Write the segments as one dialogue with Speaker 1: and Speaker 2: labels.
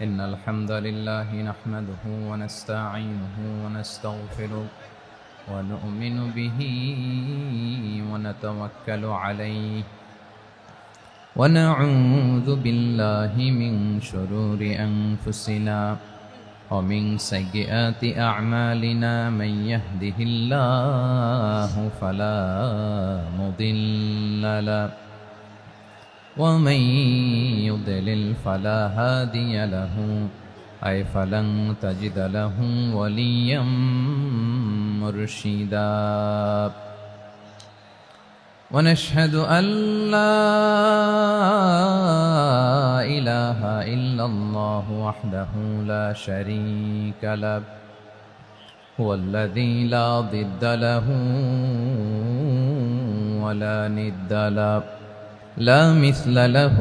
Speaker 1: إن الحمد لله نحمده ونستعينه ونستغفره ونؤمن به ونتوكل عليه ونعوذ بالله من شرور أنفسنا ومن سيئات أعمالنا من يهده الله فلا مضل له ومن يضلل فلا هادي له فلن تجد له وليا مرشدا ونشهد أن لا إله إلا الله وحده لا شريك له هو الذي لا ضد له ولا ند له لا مثل له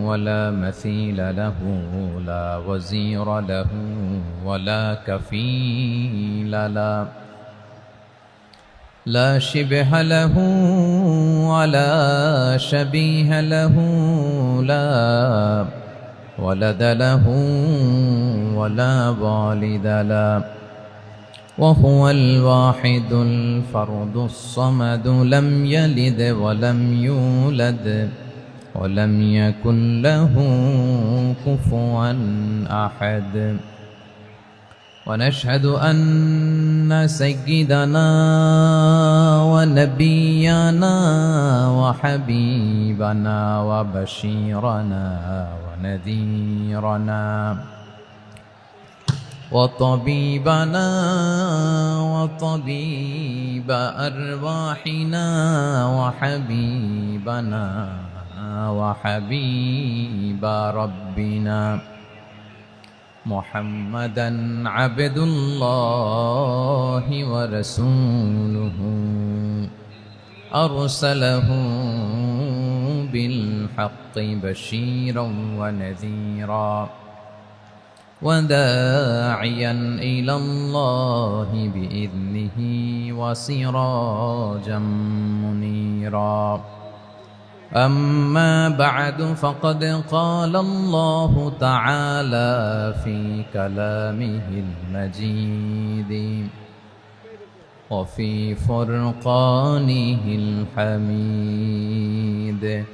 Speaker 1: ولا مثيل له لا وزير له ولا كفيل له لا شبه له ولا شبيه له لا ولد له ولا والد له وهو الواحد الفرد الصمد لم يلد ولم يولد ولم يكن له كفوا أحد ونشهد أن سيدنا ونبينا وحبيبنا وبشيرنا ونذيرنا وطبيبنا وطبيب أرواحنا وحبيبنا وحبيب ربنا محمدا عبد الله ورسوله أرسله بالحق بشيرا ونذيرا وداعيا إلى الله بإذنه وسراجا منيرا أما بعد فقد قال الله تعالى في كلامه المجيد وفي فرقانه الحميد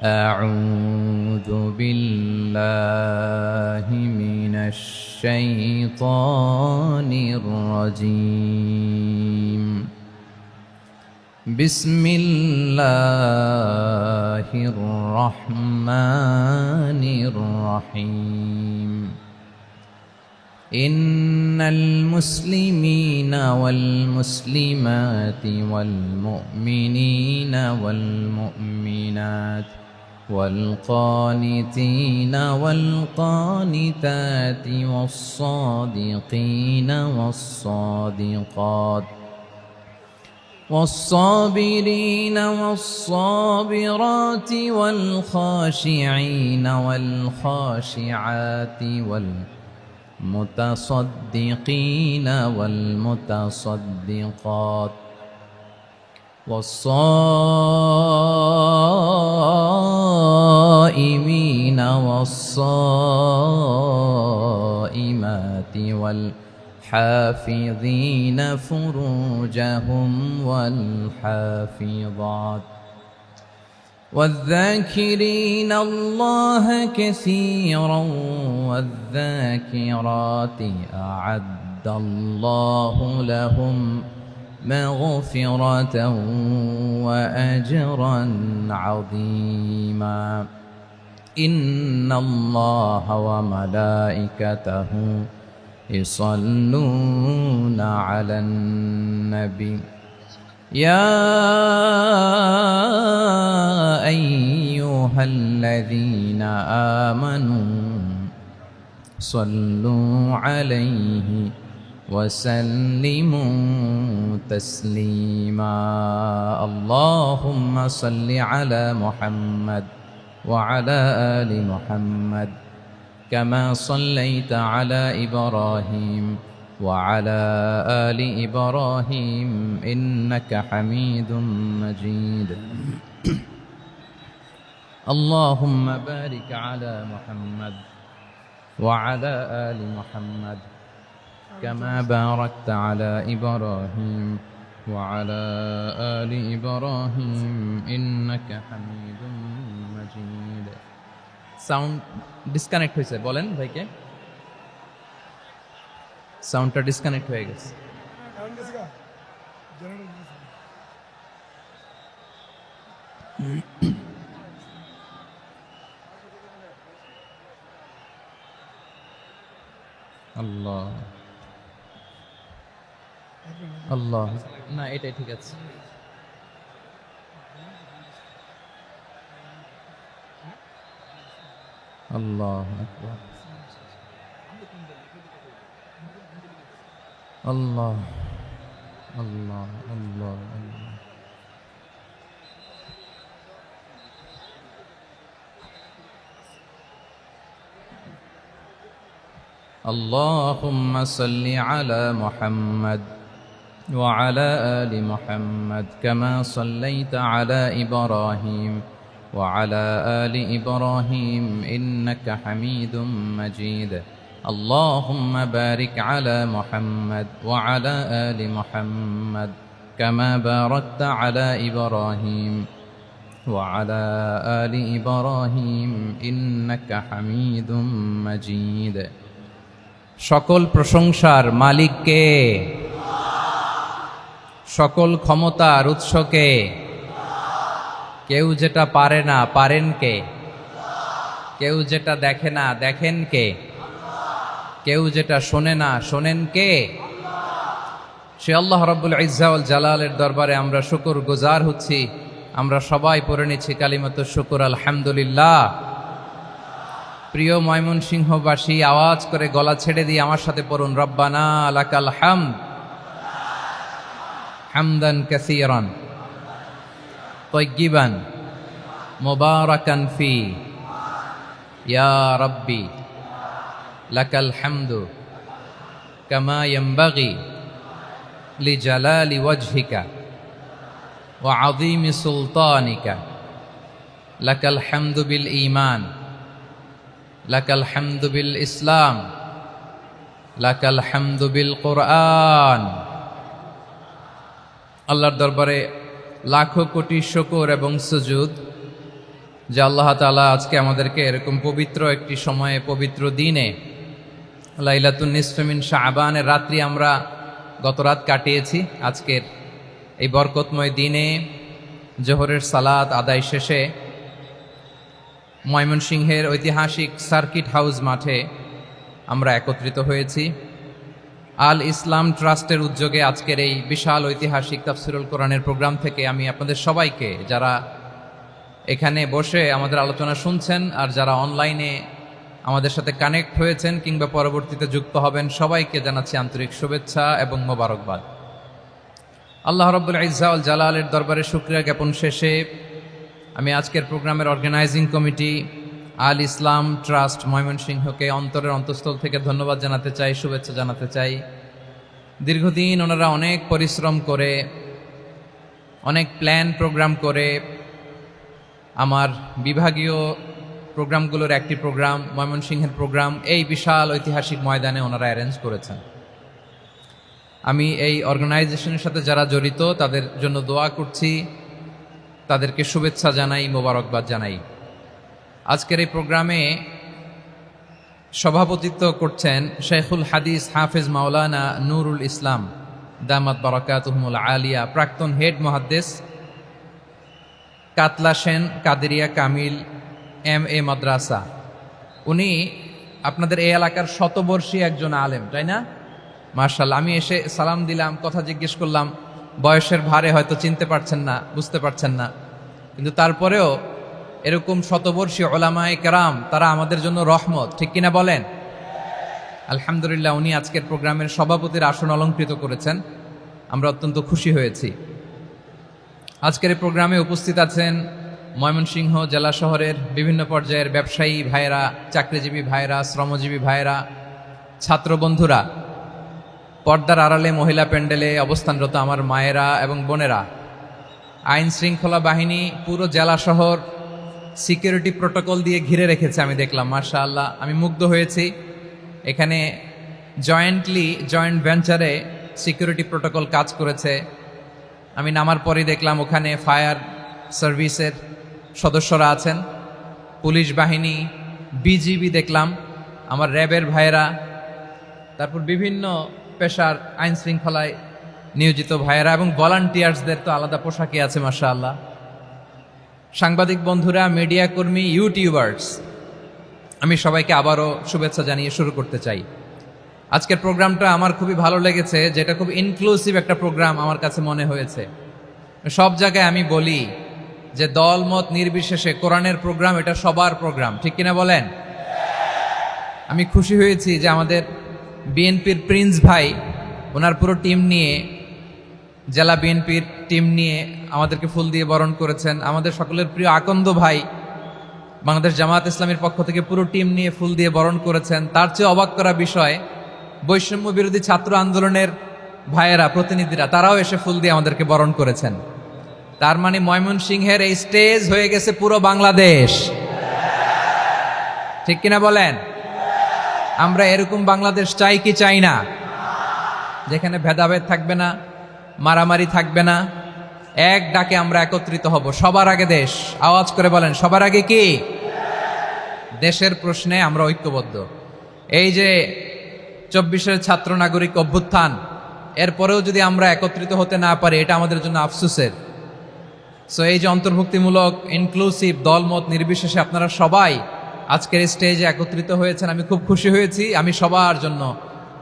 Speaker 1: أعوذ بالله من الشيطان الرجيم بسم الله الرحمن الرحيم إن المسلمين والمسلمات والمؤمنين والمؤمنات والقانتين والقانتات والصادقين والصادقات والصابرين والصابرات والخاشعين والخاشعات والمتصدقين والمتصدقات والصائمين والصائمات والحافظين فروجهم والحافظات والذاكرين الله كثيرا والذاكرات أعد الله لهم مغفرة وأجرا عظيما إن الله وملائكته يصلون على النبي يا أيها الذين آمنوا صلوا عليه وسلموا تسليما اللهم صل على محمد وعلى آل محمد كما صليت على إبراهيم وعلى آل إبراهيم إنك حميد مجيد اللهم بارك على محمد وعلى آل محمد كما باركت على إبراهيم وعلى آل إبراهيم إنك حميد مجيد. Sound disconnect হয়েছে, বলেন ভাইকে। সাউন্ডটা ডিসকানেক্ট হয়ে গেছে। আল্লাহ আল্লাহ, না এটাই ঠিক আছে। আল্লাহ আকবার, আল্লাহ আল্লাহ আল্লাহ আল্লাহ। اللهم صل على محمد وعلى آل محمد كما صليت على إبراهيم وعلى آل إبراهيم إنك حميد مجيد. اللهم بارك على محمد وعلى آل محمد كما باركت على إبراهيم وعلى آل إبراهيم إنك حميد مجيد. সকল প্রশংসার মালিক কে? সকল ক্ষমতার উৎস কে? কেউ যেটা পারে না পারেন কে? কেউ যেটা দেখে না দেখেন কে? কেউ যেটা শোনে না শোনেন কে? সে আল্লাহ রাব্বুল ইজ্জা ওয়াল জালালের দরবারে আমরা শুকর গুজার হচ্ছি। আমরা সবাই পড়ে নিচ্ছি কালিমাতুশ শুকর, আলহামদুলিল্লাহ। প্রিয় ময়মনসিংহবাসী, আওয়াজ করে গলা ছেড়ে দিয়ে আমার সাথে পড়ুন, রব্বানা লাকাল হামদ হামদান কাসীরান তাইয়্যিবান মুবারাকান ফি ইয়া রাব্বি লাকাল হামদু কামা ইয়ানবাগি লিজালালি ওয়াজহিকা ওয়া আযীমি সুলতানিকা লাকাল হামদু বিল ঈমান লাকাল হামদু বিল ইসলাম লাকাল হামদু বিল কোরআন। আল্লাহর দরবারে লাখো কোটি শুকর এবং সুজুদ যে আল্লাহ তাআলা আজকে আমাদেরকে এরকম পবিত্র একটি সময়ে, পবিত্র দিনে, লাইলাতুন নিসফে মিন শাবানের রাত্রি আমরা গত রাত কাটিয়েছি। আজকের এই বরকতময় দিনে জোহরের সালাত আদায় শেষে ময়মনসিংহের ঐতিহাসিক সার্কিট হাউস মাঠে আমরা একত্রিত হয়েছি। আল ইসলাম ট্রাস্টের উদ্যোগে আজকের এই বিশাল ঐতিহাসিক তাফসিরুল কোরআনের প্রোগ্রাম থেকে আমি আপনাদের সবাইকে, যারা এখানে বসে আমাদের আলোচনা শুনছেন আর যারা অনলাইনে আমাদের সাথে কানেক্ট হয়েছেন কিংবা পরবর্তীতে যুক্ত হবেন, সবাইকে জানাচ্ছি আন্তরিক শুভেচ্ছা এবং মোবারকবাদ। আল্লাহ রাব্বুল ইজ্জা ওয়াল জালালের দরবারে শুকরিয়া জ্ঞাপন শেষে আমি আজকের প্রোগ্রামের অর্গানাইজিং কমিটি আল ইসলাম ট্রাস্ট ময়মনসিংহকে অন্তরের অন্তঃস্থল থেকে ধন্যবাদ জানাতে চাই, শুভেচ্ছা জানাতে চাই। দীর্ঘদিন ওনারা অনেক পরিশ্রম করে, অনেক প্ল্যান প্রোগ্রাম করে আমার বিভাগীয় প্রোগ্রামগুলোর একটি প্রোগ্রাম, ময়মনসিংহের প্রোগ্রাম, এই বিশাল ঐতিহাসিক ময়দানে ওনারা অ্যারেঞ্জ করেছেন। আমি এই অর্গানাইজেশনের সাথে যারা জড়িত তাদের জন্য দোয়া করছি, তাদেরকে শুভেচ্ছা জানাই, মোবারকবাদ জানাই। আজকের এই প্রোগ্রামে সভাপতিত্ব করছেন শেখুল হাদিস হাফেজ মাওলানা নুরুল ইসলাম দামাত বারাকাতুহুমুল আলিয়া, প্রাক্তন হেড মুহাদ্দিস, কাতলা সেন কাদেরিয়া কামিল MA মাদ্রাসা। উনি আপনাদের এই এলাকার শতবর্ষী একজন আলেম, তাই না? মাশাআল্লাহ। আমি এসে সালাম দিলাম, কথা জিজ্ঞেস করলাম, বয়সের ভারে হয়তো চিনতে পারছেন না, বুঝতে পারছেন না, কিন্তু তারপরেও এরকম শতবর্ষী ওলামায়ে কেরাম, তারা আমাদের জন্য রহমত, ঠিক কিনা বলেন? আলহামদুলিল্লাহ। উনি আজকের প্রোগ্রামের সভাপতির আসন অলঙ্কৃত করেছেন, আমরা অত্যন্ত খুশি হয়েছি। আজকের এই প্রোগ্রামে উপস্থিত আছেন ময়মনসিংহ জেলা শহরের বিভিন্ন পর্যায়ের ব্যবসায়ী ভাইয়েরা, চাকরিজীবী ভাইয়েরা, শ্রমজীবী ভাইয়েরা, ছাত্র বন্ধুরা, পর্দার আড়ালে মহিলা প্যান্ডেলে অবস্থানরত আমার মায়েরা এবং বোনেরা, আইন শৃঙ্খলা বাহিনী, পুরো জেলা শহর সিকিউরিটি প্রোটোকল দিয়ে ঘিরে রেখেছে আমি দেখলাম, মাশাআল্লাহ আমি মুগ্ধ হয়েছি। এখানে জয়েন্ট ভেঞ্চারে সিকিউরিটি প্রোটোকল কাজ করেছে। আমি নামার পরেই দেখলাম ওখানে ফায়ার সার্ভিসের সদস্যরা আছেন, পুলিশ বাহিনী, বিজিবি দেখলাম, আমার র্যাবের ভাইয়েরা, তারপর বিভিন্ন পেশার আইন শৃঙ্খলায় নিয়োজিত ভাইয়েরা এবং ভলান্টিয়ার্সদের তো আলাদা পোশাকই আছে মাশাআল্লাহ। সাংবাদিক বন্ধুরা, মিডিয়া কর্মী, ইউটিউবার্স, আমি সবাইকে আবারও শুভেচ্ছা জানিয়ে শুরু করতে চাই। আজকের প্রোগ্রামটা আমার খুবই ভালো লেগেছে, যেটা খুব ইনক্লুসিভ একটা প্রোগ্রাম আমার কাছে মনে হয়েছে। সব জায়গায় আমি বলি যে দল মত নির্বিশেষে কোরআনের প্রোগ্রাম এটা সবার প্রোগ্রাম, ঠিক কিনা বলেন? আমি খুশি হয়েছি যে আমাদের বিএনপির প্রিন্স ভাই ওনার পুরো টিম নিয়ে, জেলা বিএনপির টিম নিয়ে আমাদেরকে ফুল দিয়ে বরণ করেছেন। আমাদের সকলের প্রিয় আকন্দ ভাই বাংলাদেশ জামায়াত ইসলামীর পক্ষ থেকে পুরো টিম নিয়ে ফুল দিয়ে বরণ করেছেন। তার চেয়ে অবাক করা বিষয়, বৈষম্য বিরোধী ছাত্র আন্দোলনের ভাইয়েরা, প্রতিনিধিরা, তারাও এসে ফুল দিয়ে আমাদেরকে বরণ করেছেন। তার মানে ময়মনসিংহের এই স্টেজ হয়ে গেছে পুরো বাংলাদেশ, ঠিক কিনা বলেন? আমরা এরকম বাংলাদেশ চাই কি চাই না? যেখানে ভেদাভেদ থাকবে না, মারামারি থাকবে না, এক ডাকে আমরা একত্রিত হব। সবার আগে দেশ, আওয়াজ করে বলেন সবার আগে কি? দেশের প্রশ্নে আমরা ঐক্যবদ্ধ। এই যে 24-এর ছাত্র নাগরিক অভ্যুত্থান, এরপরেও যদি আমরা একত্রিত হতে না পারি, এটা আমাদের জন্য আফসোসের। সো এই যে অন্তর্ভুক্তিমূলক ইনক্লুসিভ দলমত নির্বিশেষে আপনারা সবাই আজকের স্টেজে একত্রিত হয়েছেন, আমি খুব খুশি হয়েছি। আমি সবার জন্য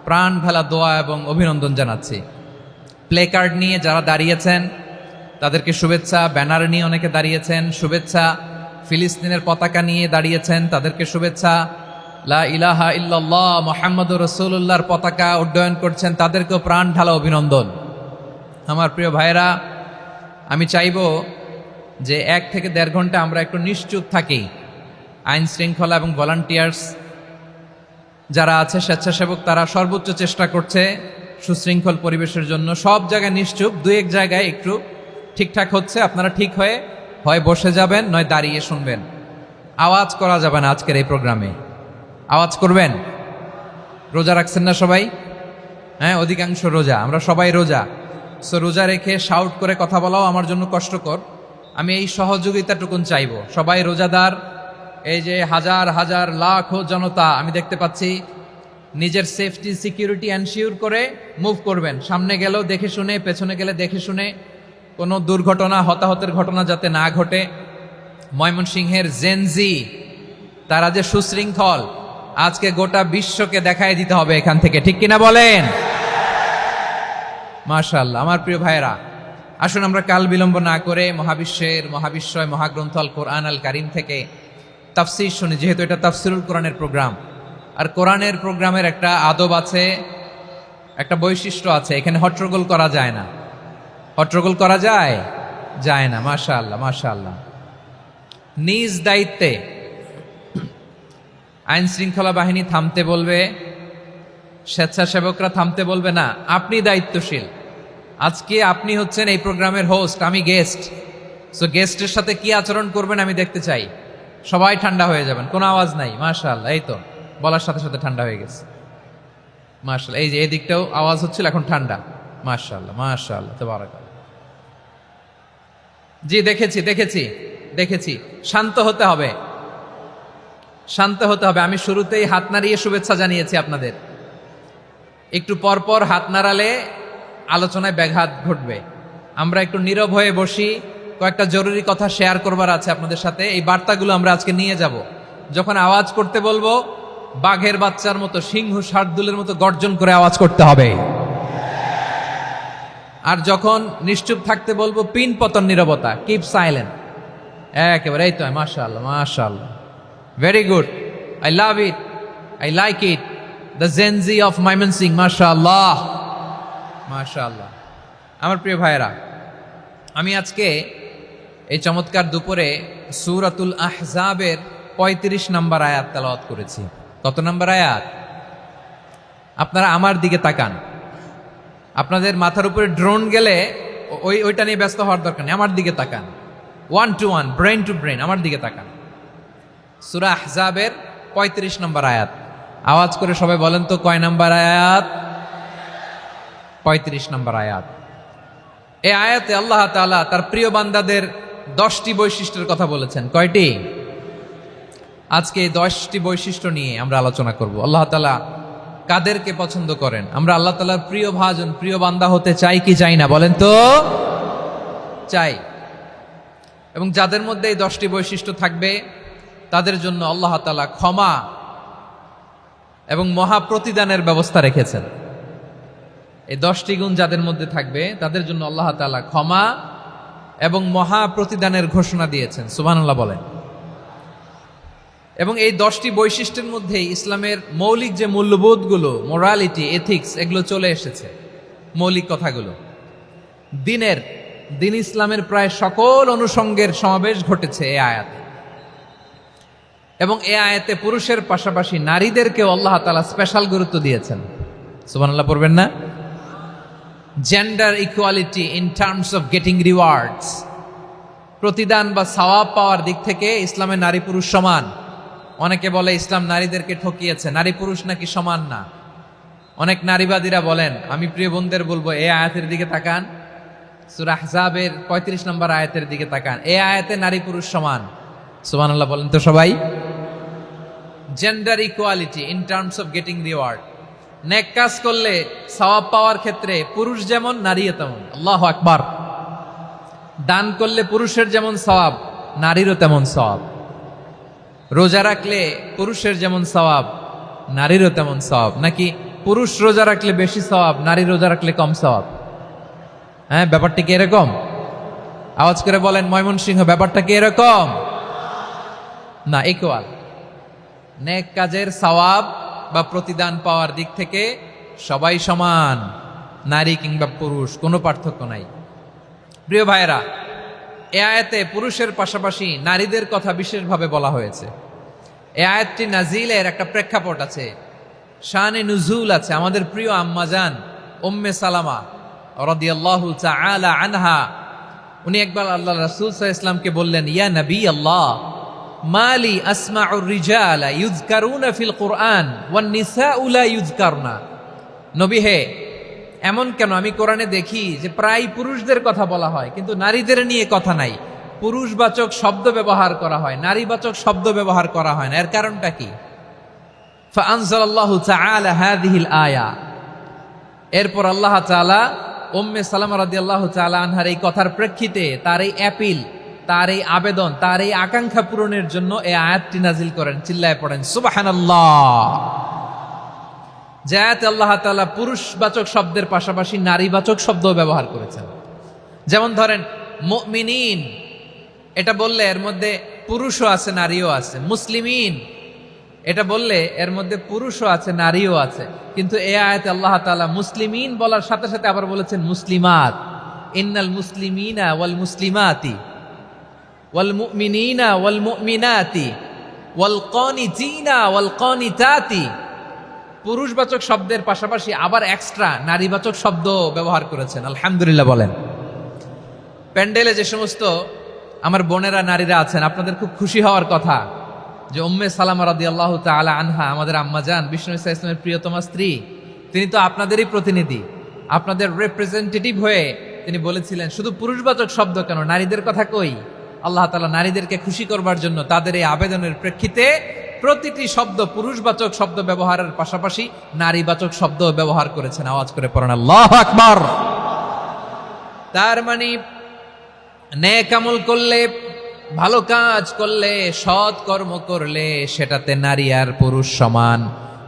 Speaker 1: প্রাণ ঢালা দোয়া এবং অভিনন্দন জানাচ্ছি। প্লে কার্ড নিয়ে যারা দাঁড়িয়েছেন তাদেরকে শুভেচ্ছা, ব্যানার নিয়ে অনেকে দাঁড়িয়েছেন শুভেচ্ছা, ফিলিস্তিনের পতাকা নিয়ে দাঁড়িয়েছেন তাদেরকে শুভেচ্ছা, লা ইলাহা ইল্লাল্লাহ মুহাম্মাদুর রাসূলুল্লাহর পতাকা উড্ডয়ন করছেন তাদেরকেও প্রাণ ঢালা অভিনন্দন। আমার প্রিয় ভাইয়েরা, আমি চাইব যে 1 থেকে 1.5 ঘন্টা আমরা একটু নিশ্চুপ থাকি। আইন শৃঙ্খলা এবং ভলান্টিয়ার্স যারা আছে, স্বেচ্ছাসেবক, তারা সর্বোচ্চ চেষ্টা করছে সুশৃঙ্খল পরিবেশের জন্য। সব জায়গায় নিশ্চুপ, 2-1 জায়গায় একটু ঠিকঠাক হচ্ছে। আপনারা ঠিক হয়ে হয় বসে যাবেন, নয় দাঁড়িয়ে শুনবেন। আওয়াজ করা যাবে না আজকের এই প্রোগ্রামে। আওয়াজ করবেন? রোজা রাখছেন না সবাই? হ্যাঁ, অধিকাংশ রোজা, আমরা সবাই রোজা। সো রোজা রেখে শাউট করে কথা বলাও আমার জন্য কষ্টকর। আমি এই সহযোগিতাটুকুন চাইব। সবাই রোজাদার, এই যে হাজার হাজার লাখ জনতা আমি দেখতে পাচ্ছি, নিজের সেফটি সিকিউরিটি এনশিওর করে মুভ করবেন। সামনে গেলেও দেখে শুনে, পেছনে গেলে দেখে শুনে, কোনো দুর্ঘটনা, হতাহতের ঘটনা যাতে না ঘটে। ময়মনসিংহের জেনজি তারা যে সুশৃঙ্খল, আজকে গোটা বিশ্বকে দেখায় দিতে হবে এখান থেকে, ঠিক কিনা বলেন? মাশাআল্লাহ। আমার প্রিয় ভাইয়েরা, আসুন আমরা কাল বিলম্ব না করে মহাবিশ্বয় মহাগ্রন্থ আল কোরআন আল কারিম থেকে তাফসীর শুনি, যেহেতু এটা তাফসীরুল কোরআনের প্রোগ্রাম। আর কোরআনের প্রোগ্রামের একটা আদব আছে, একটা বৈশিষ্ট্য আছে, এখানে হট্টগোল করা যায় না। হট্টগোল করা যায় না। মাশাআল্লাহ, মাশাআল্লাহ। নিজ দায়িত্বে আইন শৃঙ্খলা বাহিনী থামতে বলবে, স্বেচ্ছাসেবকরা থামতে বলবে না। আপনি দায়িত্বশীল। আজকে আপনি হচ্ছেন এই প্রোগ্রামের হোস্ট, আমি গেস্ট। সো গেস্টের সাথে কি আচরণ করবেন আমি দেখতে চাই। সবাই ঠান্ডা হয়ে যাবেন, কোনো আওয়াজ নাই। মাশাআল্লাহ, এই তো বলার সাথে সাথে ঠান্ডা হয়ে গেছে। মাশাআল্লাহ, এই যে এই দিকটাও আওয়াজ হচ্ছিল, এখন ঠান্ডা। মাশাআল্লাহ, মাশাআল্লাহ, তাবারাকাল্লাহ। জি, দেখেছি। শান্ত হতে হবে, শান্ত হতে হবে। আমি শুরুতেই হাত নাড়িয়ে শুভেচ্ছা জানিয়েছি আপনাদের। একটু পরপর হাত নাড়ালে আলোচনায় ব্যাঘাত ঘটবে। আমরা একটু নীরব হয়ে বসি, কয়েকটা জরুরি কথা শেয়ার করবার আছে আপনাদের সাথে। এই বার্তাগুলো আমরা আজকে নিয়ে যাব। যখন আওয়াজ করতে বলবো, বাঘের বাচ্চার মতো, সিংহ শার্দুলের মতো গর্জন করে আওয়াজ করতে হবে। আর যখন নিশ্চুপ থাকতে বলবো, পিন পতন নীরবতা, কিপ সাইলেন্ট। একেবারে এই তো। মাশাআল্লাহ, মাশাআল্লাহ, very good, I love it, I like it, the Gen Z of Mymensingh. মাশাআল্লাহ, মাশাআল্লাহ। আমার প্রিয় ভাইয়েরা, আমি আজকে এই চমৎকার দুপুরে সূরাতুল আহজাবের 35 নম্বর আয়াত তেলাওয়াত করেছি। কত নম্বর আয়াত? আপনারা আমার দিকে তাকান। আপনাদের মাথার উপরে ড্রোন গেলে ওইটা নিয়ে ব্যস্ত হওয়ার দরকার নেই, আমার দিকে তাকান। 1 to 1, ব্রেন টু ব্রেন, আমার দিকে তাকান। সূরা আহজাবের ৩৫ নম্বর আয়াত। আওয়াজ করে সবাই বলেন তো কয় নম্বর আয়াত? ৩৫ নম্বর আয়াত। এই আয়াতে আল্লাহ তাআলা তার প্রিয় বান্দাদের 10টি বৈশিষ্ট্যের কথা বলেছেন। কয়টি? আজকে এই 10টি বৈশিষ্ট্য নিয়ে আমরা আলোচনা করব। আল্লাহ তাআলা কাদেরকে পছন্দ করেন? আমরা আল্লাহ তাআলার প্রিয় ভাজন, প্রিয় বান্দা হতে চাই কি চাই না? বলেন তো। চাই। এবং যাদের মধ্যে এই 10টি বৈশিষ্ট্য থাকবে তাদের জন্য আল্লাহ তাআলা ক্ষমা এবং মহা প্রতিদানের ব্যবস্থা রেখেছেন। এই 10টি গুণ যাদের মধ্যে থাকবে তাদের জন্য আল্লাহ তাআলা ক্ষমা এবং মহা প্রতিদানের ঘোষণা দিয়েছেন। সুবহানাল্লাহ বলেন। এবং এই 10টি বৈশিষ্ট্যের মধ্যে ইসলামের মৌলিক যে মূল্যবোধগুলো, মোরালিটি, এথিক্স, এগুলো চলে এসেছে। মৌলিক কথাগুলো দিন ইসলামের প্রায় সকল অনুষঙ্গের সমাবেশ ঘটেছে এই আয়াতে। এবং এই আয়াতে পুরুষের পাশাপাশি নারীদেরকেও আল্লাহ তাআলা স্পেশাল গুরুত্ব দিয়েছেন। সুবহানাল্লাহ পড়বেন না? Gender equality in terms of getting rewards, প্রতিদান বা সওয়াব পাওয়ার দিক থেকে ইসলামে নারী পুরুষ সমান। অনেকে বলে ইসলাম নারীদেরকে ঠকিয়েছে, নারী পুরুষ নাকি সমান না। অনেক নারীবাদীরা বলেন, আমি প্রিয় বোনদের বলবো এই আয়াতের দিকে তাকান, সূরা আহজাবের ৩৫ নম্বর আয়াতের দিকে তাকান। এই আয়াতে নারী পুরুষ সমান। সুবহানাল্লাহ বলেন তো সবাই। Gender equality in terms of getting reward, নেক কাজ করলে সওয়াব পাওয়ার ক্ষেত্রে পুরুষ যেমন নারীও তেমন। আল্লাহু আকবার। দান করলে পুরুষের যেমন সওয়াব, নারীরও তেমন সওয়াব। রোজা রাখলে পুরুষের যেমন সওয়াব, নারীরও তেমন সওয়াব। নাকি পুরুষ রোজা রাখলে বেশি সওয়াব, নারী রোজা রাখলে কম সওয়াব? হ্যাঁ, ব্যাপারটা কি এরকম? আওয়াজ করে বলেন ময়মনসিংহ, ব্যাপারটা কি এরকম? না, ইকুয়াল। নেক কাজের সওয়াব বা প্রতিদান পাওয়ার দিক থেকে সবাই সমান, নারী কিংবা পুরুষ, কোনো পার্থক্য নাই। প্রিয় ভাইয়েরা, এ আয়াতে পুরুষের পাশাপাশি নারীদের কথা বিশেষভাবে বলা হয়েছে। এ আয়াতটি নাজিলের একটা প্রেক্ষাপট আছে, শানে নুজুল আছে। আমাদের প্রিয় আম্মাজান উম্মে সালামা রাদিয়াল্লাহু তাআলা আনহা, উনি একবার আল্লাহ রাসূল সাল্লাল্লাহু আলাইহি ওয়াসাল্লামকে বললেন, ইয়া নবী আল্লাহ, মালি আসমাউর রিজালা ইউযকারুনা ফিল কুরআন ওয়ান নিসাউ লা ইউযকারনা। নবী হে, এমন কেন আমি কোরআনে দেখি যে প্রায় পুরুষদের কথা বলা হয় কিন্তু নারীদের নিয়ে কথা নাই। পুরুষবাচক শব্দ ব্যবহার করা হয়, নারীবাচক শব্দ ব্যবহার করা হয় না। এর কারণটা কি? ফাআনজালাল্লাহু তাআলা হাযিহিল আয়া। এরপর আল্লাহ তাআলা উম্মে সালামা রাদিয়াল্লাহু তাআলা আনহার এই কথার প্রেক্ষিতে, তার এই অ্যাপিল, তার এই আবেদন, তার এই আকাঙ্ক্ষা পূরণের জন্য এই আয়াতটি নাজিল করেন। চিল্লায় পড়েন সুবহানাল্লাহ। যে আয়াতে আল্লাহ তাআলা পুরুষবাচক শব্দের পাশাপাশি নারীবাচক শব্দও ব্যবহার করেছেন। যেমন ধরেন মুমিনিন, এটা বললে এর মধ্যে পুরুষও আছে নারীও আছে। মুসলিমিন, এটা বললে এর মধ্যে পুরুষও আছে নারীও আছে। কিন্তু এই আয়াতে আল্লাহ তাআলা মুসলিমিন বলার সাথে সাথে আবার বলেছেন মুসলিমাত। ইন্নাল মুসলিমিনা ওয়াল মুসলিমাতি ওয়াল মুমিনিনা ওয়াল মুমিনাতি ওয়াল কানিতিনা ওয়াল কানিতাতি। পুরুষবাচক শব্দের পাশাপাশি আবার এক্সট্রা নারীবাচক শব্দ ব্যবহার করেছেন। আলহামদুলিল্লাহ বলেন। প্যান্ডেলে যে সমস্ত আমার বোনেরা নারীরা আছেন, আপনাদের খুব খুশি হওয়ার কথা যে উম্মে সালামা রাদিয়াল্লাহু তাআলা আনহা, আমাদের আম্মাজান বিষ্ণু ইসা ইসলামের প্রিয়তমা স্ত্রী, তিনি তো আপনাদেরই প্রতিনিধি, আপনাদের রিপ্রেজেন্টেটিভ হয়ে তিনি বলেছিলেন শুধু পুরুষবাচক শব্দ কেন, নারীদের কথা কই। আল্লাহ তাআলা নারীদেরকে খুশি করবার জন্য তাদের এই আবেদনের প্রেক্ষিতে প্রতিটি শব্দ পুরুষবাচক শব্দ ব্যবহারের পাশাপাশি নারীবাচক শব্দ ব্যবহার করেছেন। আওয়াজ করে পড়েন আল্লাহু আকবার। তার মানে নেক আমল করলে, ভালো কাজ করলে, সৎ কর্ম করলে সেটাতে নারী আর পুরুষ সমান।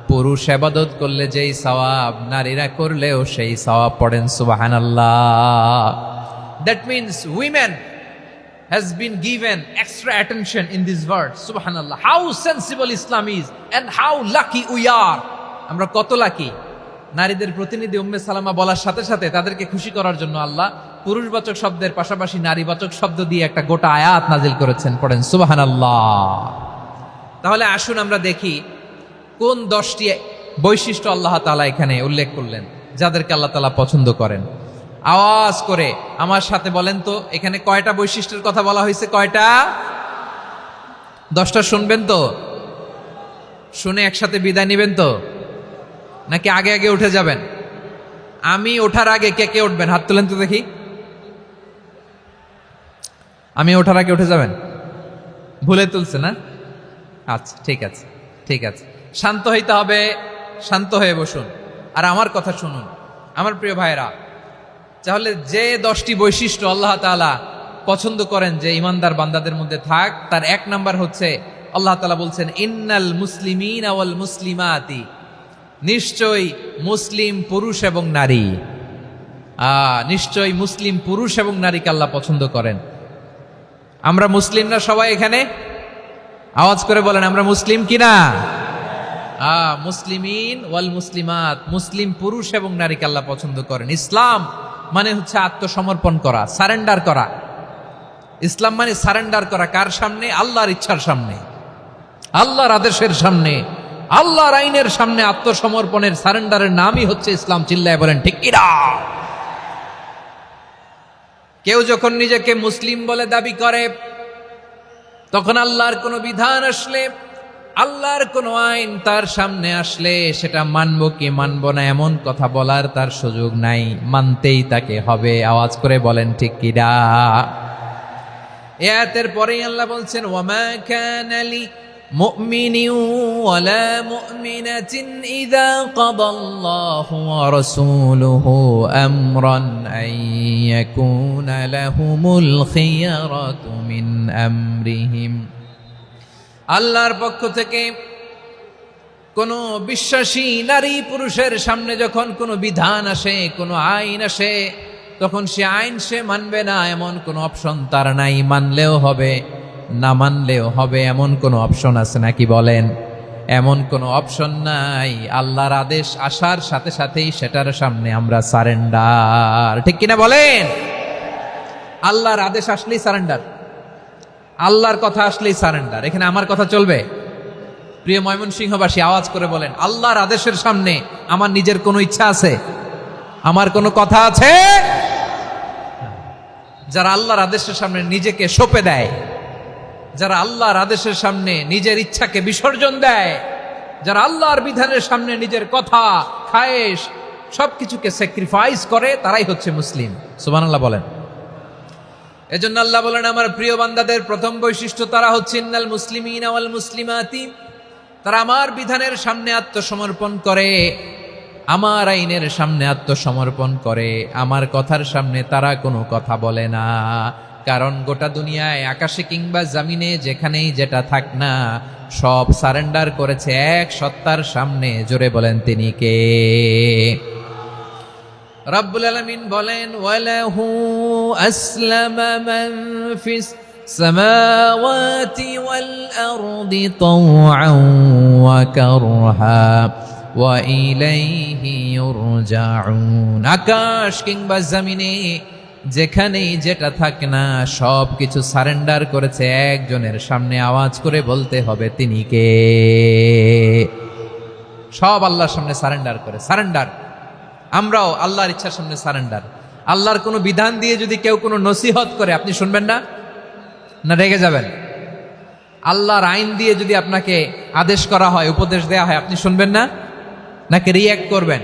Speaker 1: পুরুষ ইবাদত করলে যেই সওয়াব, নারীরা করলেও সেই সওয়াব। পড়েন সুবহানাল্লাহ। That means women has been given extra attention in this verse. Subhanallah. How sensible Islam is and how lucky we are. আমরা কত লাকি। নারীদের প্রতিনিধি উম্মে সালামা বলার সাথে সাথে তাদেরকে খুশি করার জন্য আল্লাহ পুরুষবাচক শব্দের পাশাপাশি নারীবাচক শব্দ দিয়ে একটা গোটা আয়াত নাজিল করেছেন। পড়েন সুবহানাল্লাহ। তাহলে আসুন আমরা দেখি কোন 10টি বৈশিষ্ট্য আল্লাহ তাআলা এখানে উল্লেখ করলেন যাদেরকে আল্লাহ তাআলা পছন্দ করেন। আওয়াজ করে আমার সাথে বলেন তো, এখানে কয়টা বৈশিষ্ট্যের কথা বলা হয়েছে? কয়টা? 10টা শুনবেন তো? শুনে একসাথে বিদায় নেবেন তো, নাকি আগে আগে উঠে যাবেন? আমি ওঠার আগে কে কে উঠবেন? হাত তুলেন তো দেখি। আমি ওঠার আগে উঠে যাবেন? ভুলে তুলছে না? আচ্ছা, ঠিক আছে, ঠিক আছে। শান্ত হইতে হবে, শান্ত হয়ে বসুন আর আমার কথা শুনুন আমার প্রিয় ভাইরা। তাহলে যে 10টি বৈশিষ্ট্য আল্লাহ তাআলা পছন্দ করেন যে ইমানদার বান্দাদের মধ্যে থাক, তার 1 নাম্বার হচ্ছে আল্লাহ তাআলা বলছেন ইন্নাল মুসলিমিনা ওয়াল মুসলিমাতি, নিশ্চয়ই মুসলিম পুরুষ এবং নারী। নিশ্চয়ই মুসলিম পুরুষ এবং নারীকে আল্লাহ পছন্দ করেন। আমরা মুসলিম না সবাই এখানে? আওয়াজ করে বলেন আমরা মুসলিম কিনা? মুসলিমিন ওয়াল মুসলিমাত, মুসলিম পুরুষ এবং নারীকে আল্লাহ পছন্দ করেন। ইসলাম মানে হচ্ছে আত্মসমর্পণ করা, সারেন্ডার করা। ইসলাম মানে সারেন্ডার করা কার সামনে? আল্লাহর ইচ্ছার সামনে, আল্লাহর আদেশের সামনে, আল্লাহর আইনের সামনে আত্মসমর্পণের সারেন্ডারের নামই হচ্ছে ইসলাম। চিল্লায় বলেন ঠিক কিনা? কেউ যখন নিজেকে মুসলিম বলে দাবি করে, তখন আল্লাহর কোনো বিধান আসলে, আল্লাহর কোনো আইন তার সামনে আসলে সেটা মানবো কি মানবো না এমন কথা বলার তার সুযোগ নাই, মানতেই তাকে হবে। আওয়াজ করে বলেন ঠিক কিনা? আয়াতের পরেই আল্লাহ বলছেন ওয়ামা কানা লি মুমিনিন ওয়ালা মুমিনাতিন ইযা কাদাল্লাহু ওয়া রাসূলুহু আমরান আন ইয়াকুনা লাহুমুল খিয়ারাতু মিন আমরিহিম। আল্লাহর পক্ষ থেকে কোনো বিশ্বাসী নারী পুরুষের সামনে যখন কোনো বিধান আসে, কোনো আইন আসে, তখন সে আইন সে মানবে না এমন কোনো অপশন তার নাই। মানলেও হবে, না মানলেও হবে এমন কোনো অপশন আছে নাকি বলেন? এমন কোনো অপশন নাই। আল্লাহর আদেশ আসার সাথে সাথেই সেটার সামনে আমরা সারেন্ডার। ঠিক কিনা বলেন? আল্লাহর আদেশ আসলেই সারেন্ডার, আল্লাহর কথা আসলেই সারেন্ডার। এখানে আমার কথা চলবে? প্রিয় ময়মনসিংহবাসী আওয়াজ করে বলেন আল্লাহর আদেশের সামনে আমার নিজের কোনো ইচ্ছা আছে? আমার কোনো কথা আছে? যারা আল্লাহর আদেশের সামনে নিজেকে সঁপে দেয়, যারা আল্লাহর আদেশের সামনে নিজের ইচ্ছাকে বিসর্জন দেয়, যারা আল্লাহর বিধানের সামনে নিজের কথা, খায়েশ সবকিছুকে স্যাক্রিফাইস করে, তারাই হচ্ছে মুসলিম। সুবহানাল্লাহ বলেন। এজন্য আল্লাহ বলেন আমার প্রিয় বান্দাদের প্রথম বৈশিষ্ট্য তারা হচ্ছে ইন্নাল মুসলিমিনা ওয়াল মুসলিমাতি, তারা আমার বিধানের সামনে আত্মসমর্পণ করে, আমার আইনের সামনে আত্মসমর্পণ করে, আমার কথার সামনে তারা কোনো কথা বলে না। কারণ গোটা দুনিয়ায় আকাশে কিংবা জমিনে যেখানেই যেটা থাক না, সব সারেন্ডার করেছে এক সত্তার সামনে। জোরে বলেন তিনি কে? রব্বুল আলামিন বলেন ওয়ালাহু আসলামা মান ফিস সামাওয়াতি ওয়াল আরদি তাওআন ওয়া কারহা ওয়া ইলাইহি ইউরজাউন। আকাশ কিংবা জমিনে যেখানেই যেটা থাক না, সব কিছু সারেন্ডার করেছে একজনের সামনে। আওয়াজ করে বলতে হবে তিনি কে? সব আল্লাহর সামনে সারেন্ডার করে। সারেন্ডার। আমরাও আল্লাহর ইচ্ছার সামনে সারেন্ডার। আল্লাহর কোনো বিধান দিয়ে যদি কেউ কোনো নসিহত করে, আপনি শুনবেন না? না রেগে যাবেন? আল্লাহর আইন দিয়ে যদি আপনাকে আদেশ করা হয়, উপদেশ দেয়া হয়, আপনি শুনবেন না? নাকি রিয়্যাক্ট করবেন?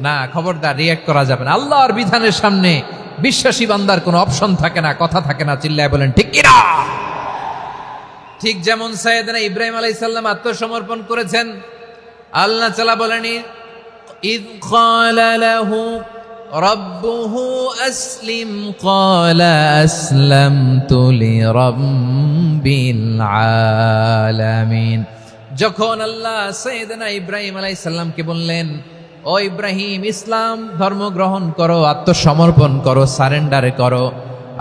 Speaker 1: না, খবরদার, রিয়্যাক্ট করা যাবে না। আল্লাহর বিধানের সামনে বিশ্বাসী বান্দার কোনো অপশন থাকে না, কথা থাকে না। চিল্লায় বলেন ঠিক কিনা? ঠিক যেমন সাইয়েদনা ইব্রাহিম আলাইহিস সালাম আত্মসমর্পণ করেছেন। আল্লাহ তাআলা বলেনি ইয ক্বালা লাহু রাব্বুহু আসলিম ক্বালা আসলামতু লিরাব্বিল আলামিন। যখন আল্লাহ সাইয়েদনা ইব্রাহিম আলাইহিস সালামকে বললেন ও ইব্রাহিম, ইসলাম ধর্ম গ্রহণ করো, আত্মসমর্পণ করো, সারেন্ডার করো,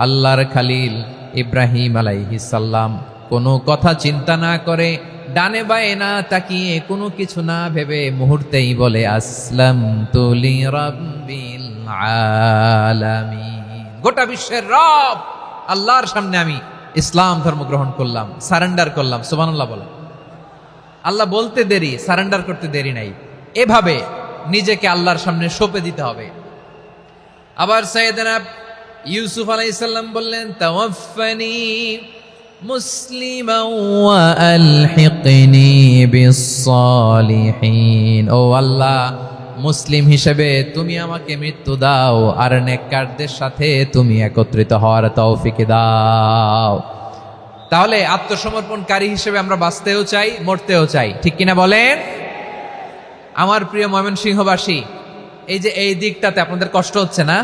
Speaker 1: আল্লাহর খালিল ইব্রাহিম আলাইহিস সালাম কোনো কথা চিন্তা না করে, ডানে বায়ে না তাকিয়ে, কোনো কিছু না ভেবে মুহূর্তেই বলে আসলামতু লিরাব্বিল আলামিন। গোটা বিশ্বের রব আল্লাহর সামনে আমি ইসলাম ধর্ম গ্রহণ করলাম, সারেন্ডার করলাম। সুবহানাল্লাহ বলে। আল্লাহ বলতে দেরি, সারেন্ডার করতে দেরি নাই। এভাবে নিজেকে আল্লাহর সামনে সঁপে দিতে হবে। আবার সাইয়েদনা ইউসুফ আলাইহিস সালাম বললেন তাওয়াফানি মুসলিমান ওয়া আলহিকনি বিস-সালিহিন। ও আল্লাহ, মুসলিম হিসেবে তুমি আমাকে মৃত্যু দাও, আর নেককারদের সাথে তুমি একত্রিত হওয়ার তৌফিক দাও। তাহলে আত্মসমর্পণকারী হিসেবে আমরা বাঁচতেও চাই, মরতেও চাই, ঠিক কিনা বলেন? আমার প্রিয় ময়মনসিংহবাসী, এই যে এই দিকটাতে আপনাদের কষ্ট হচ্ছে না?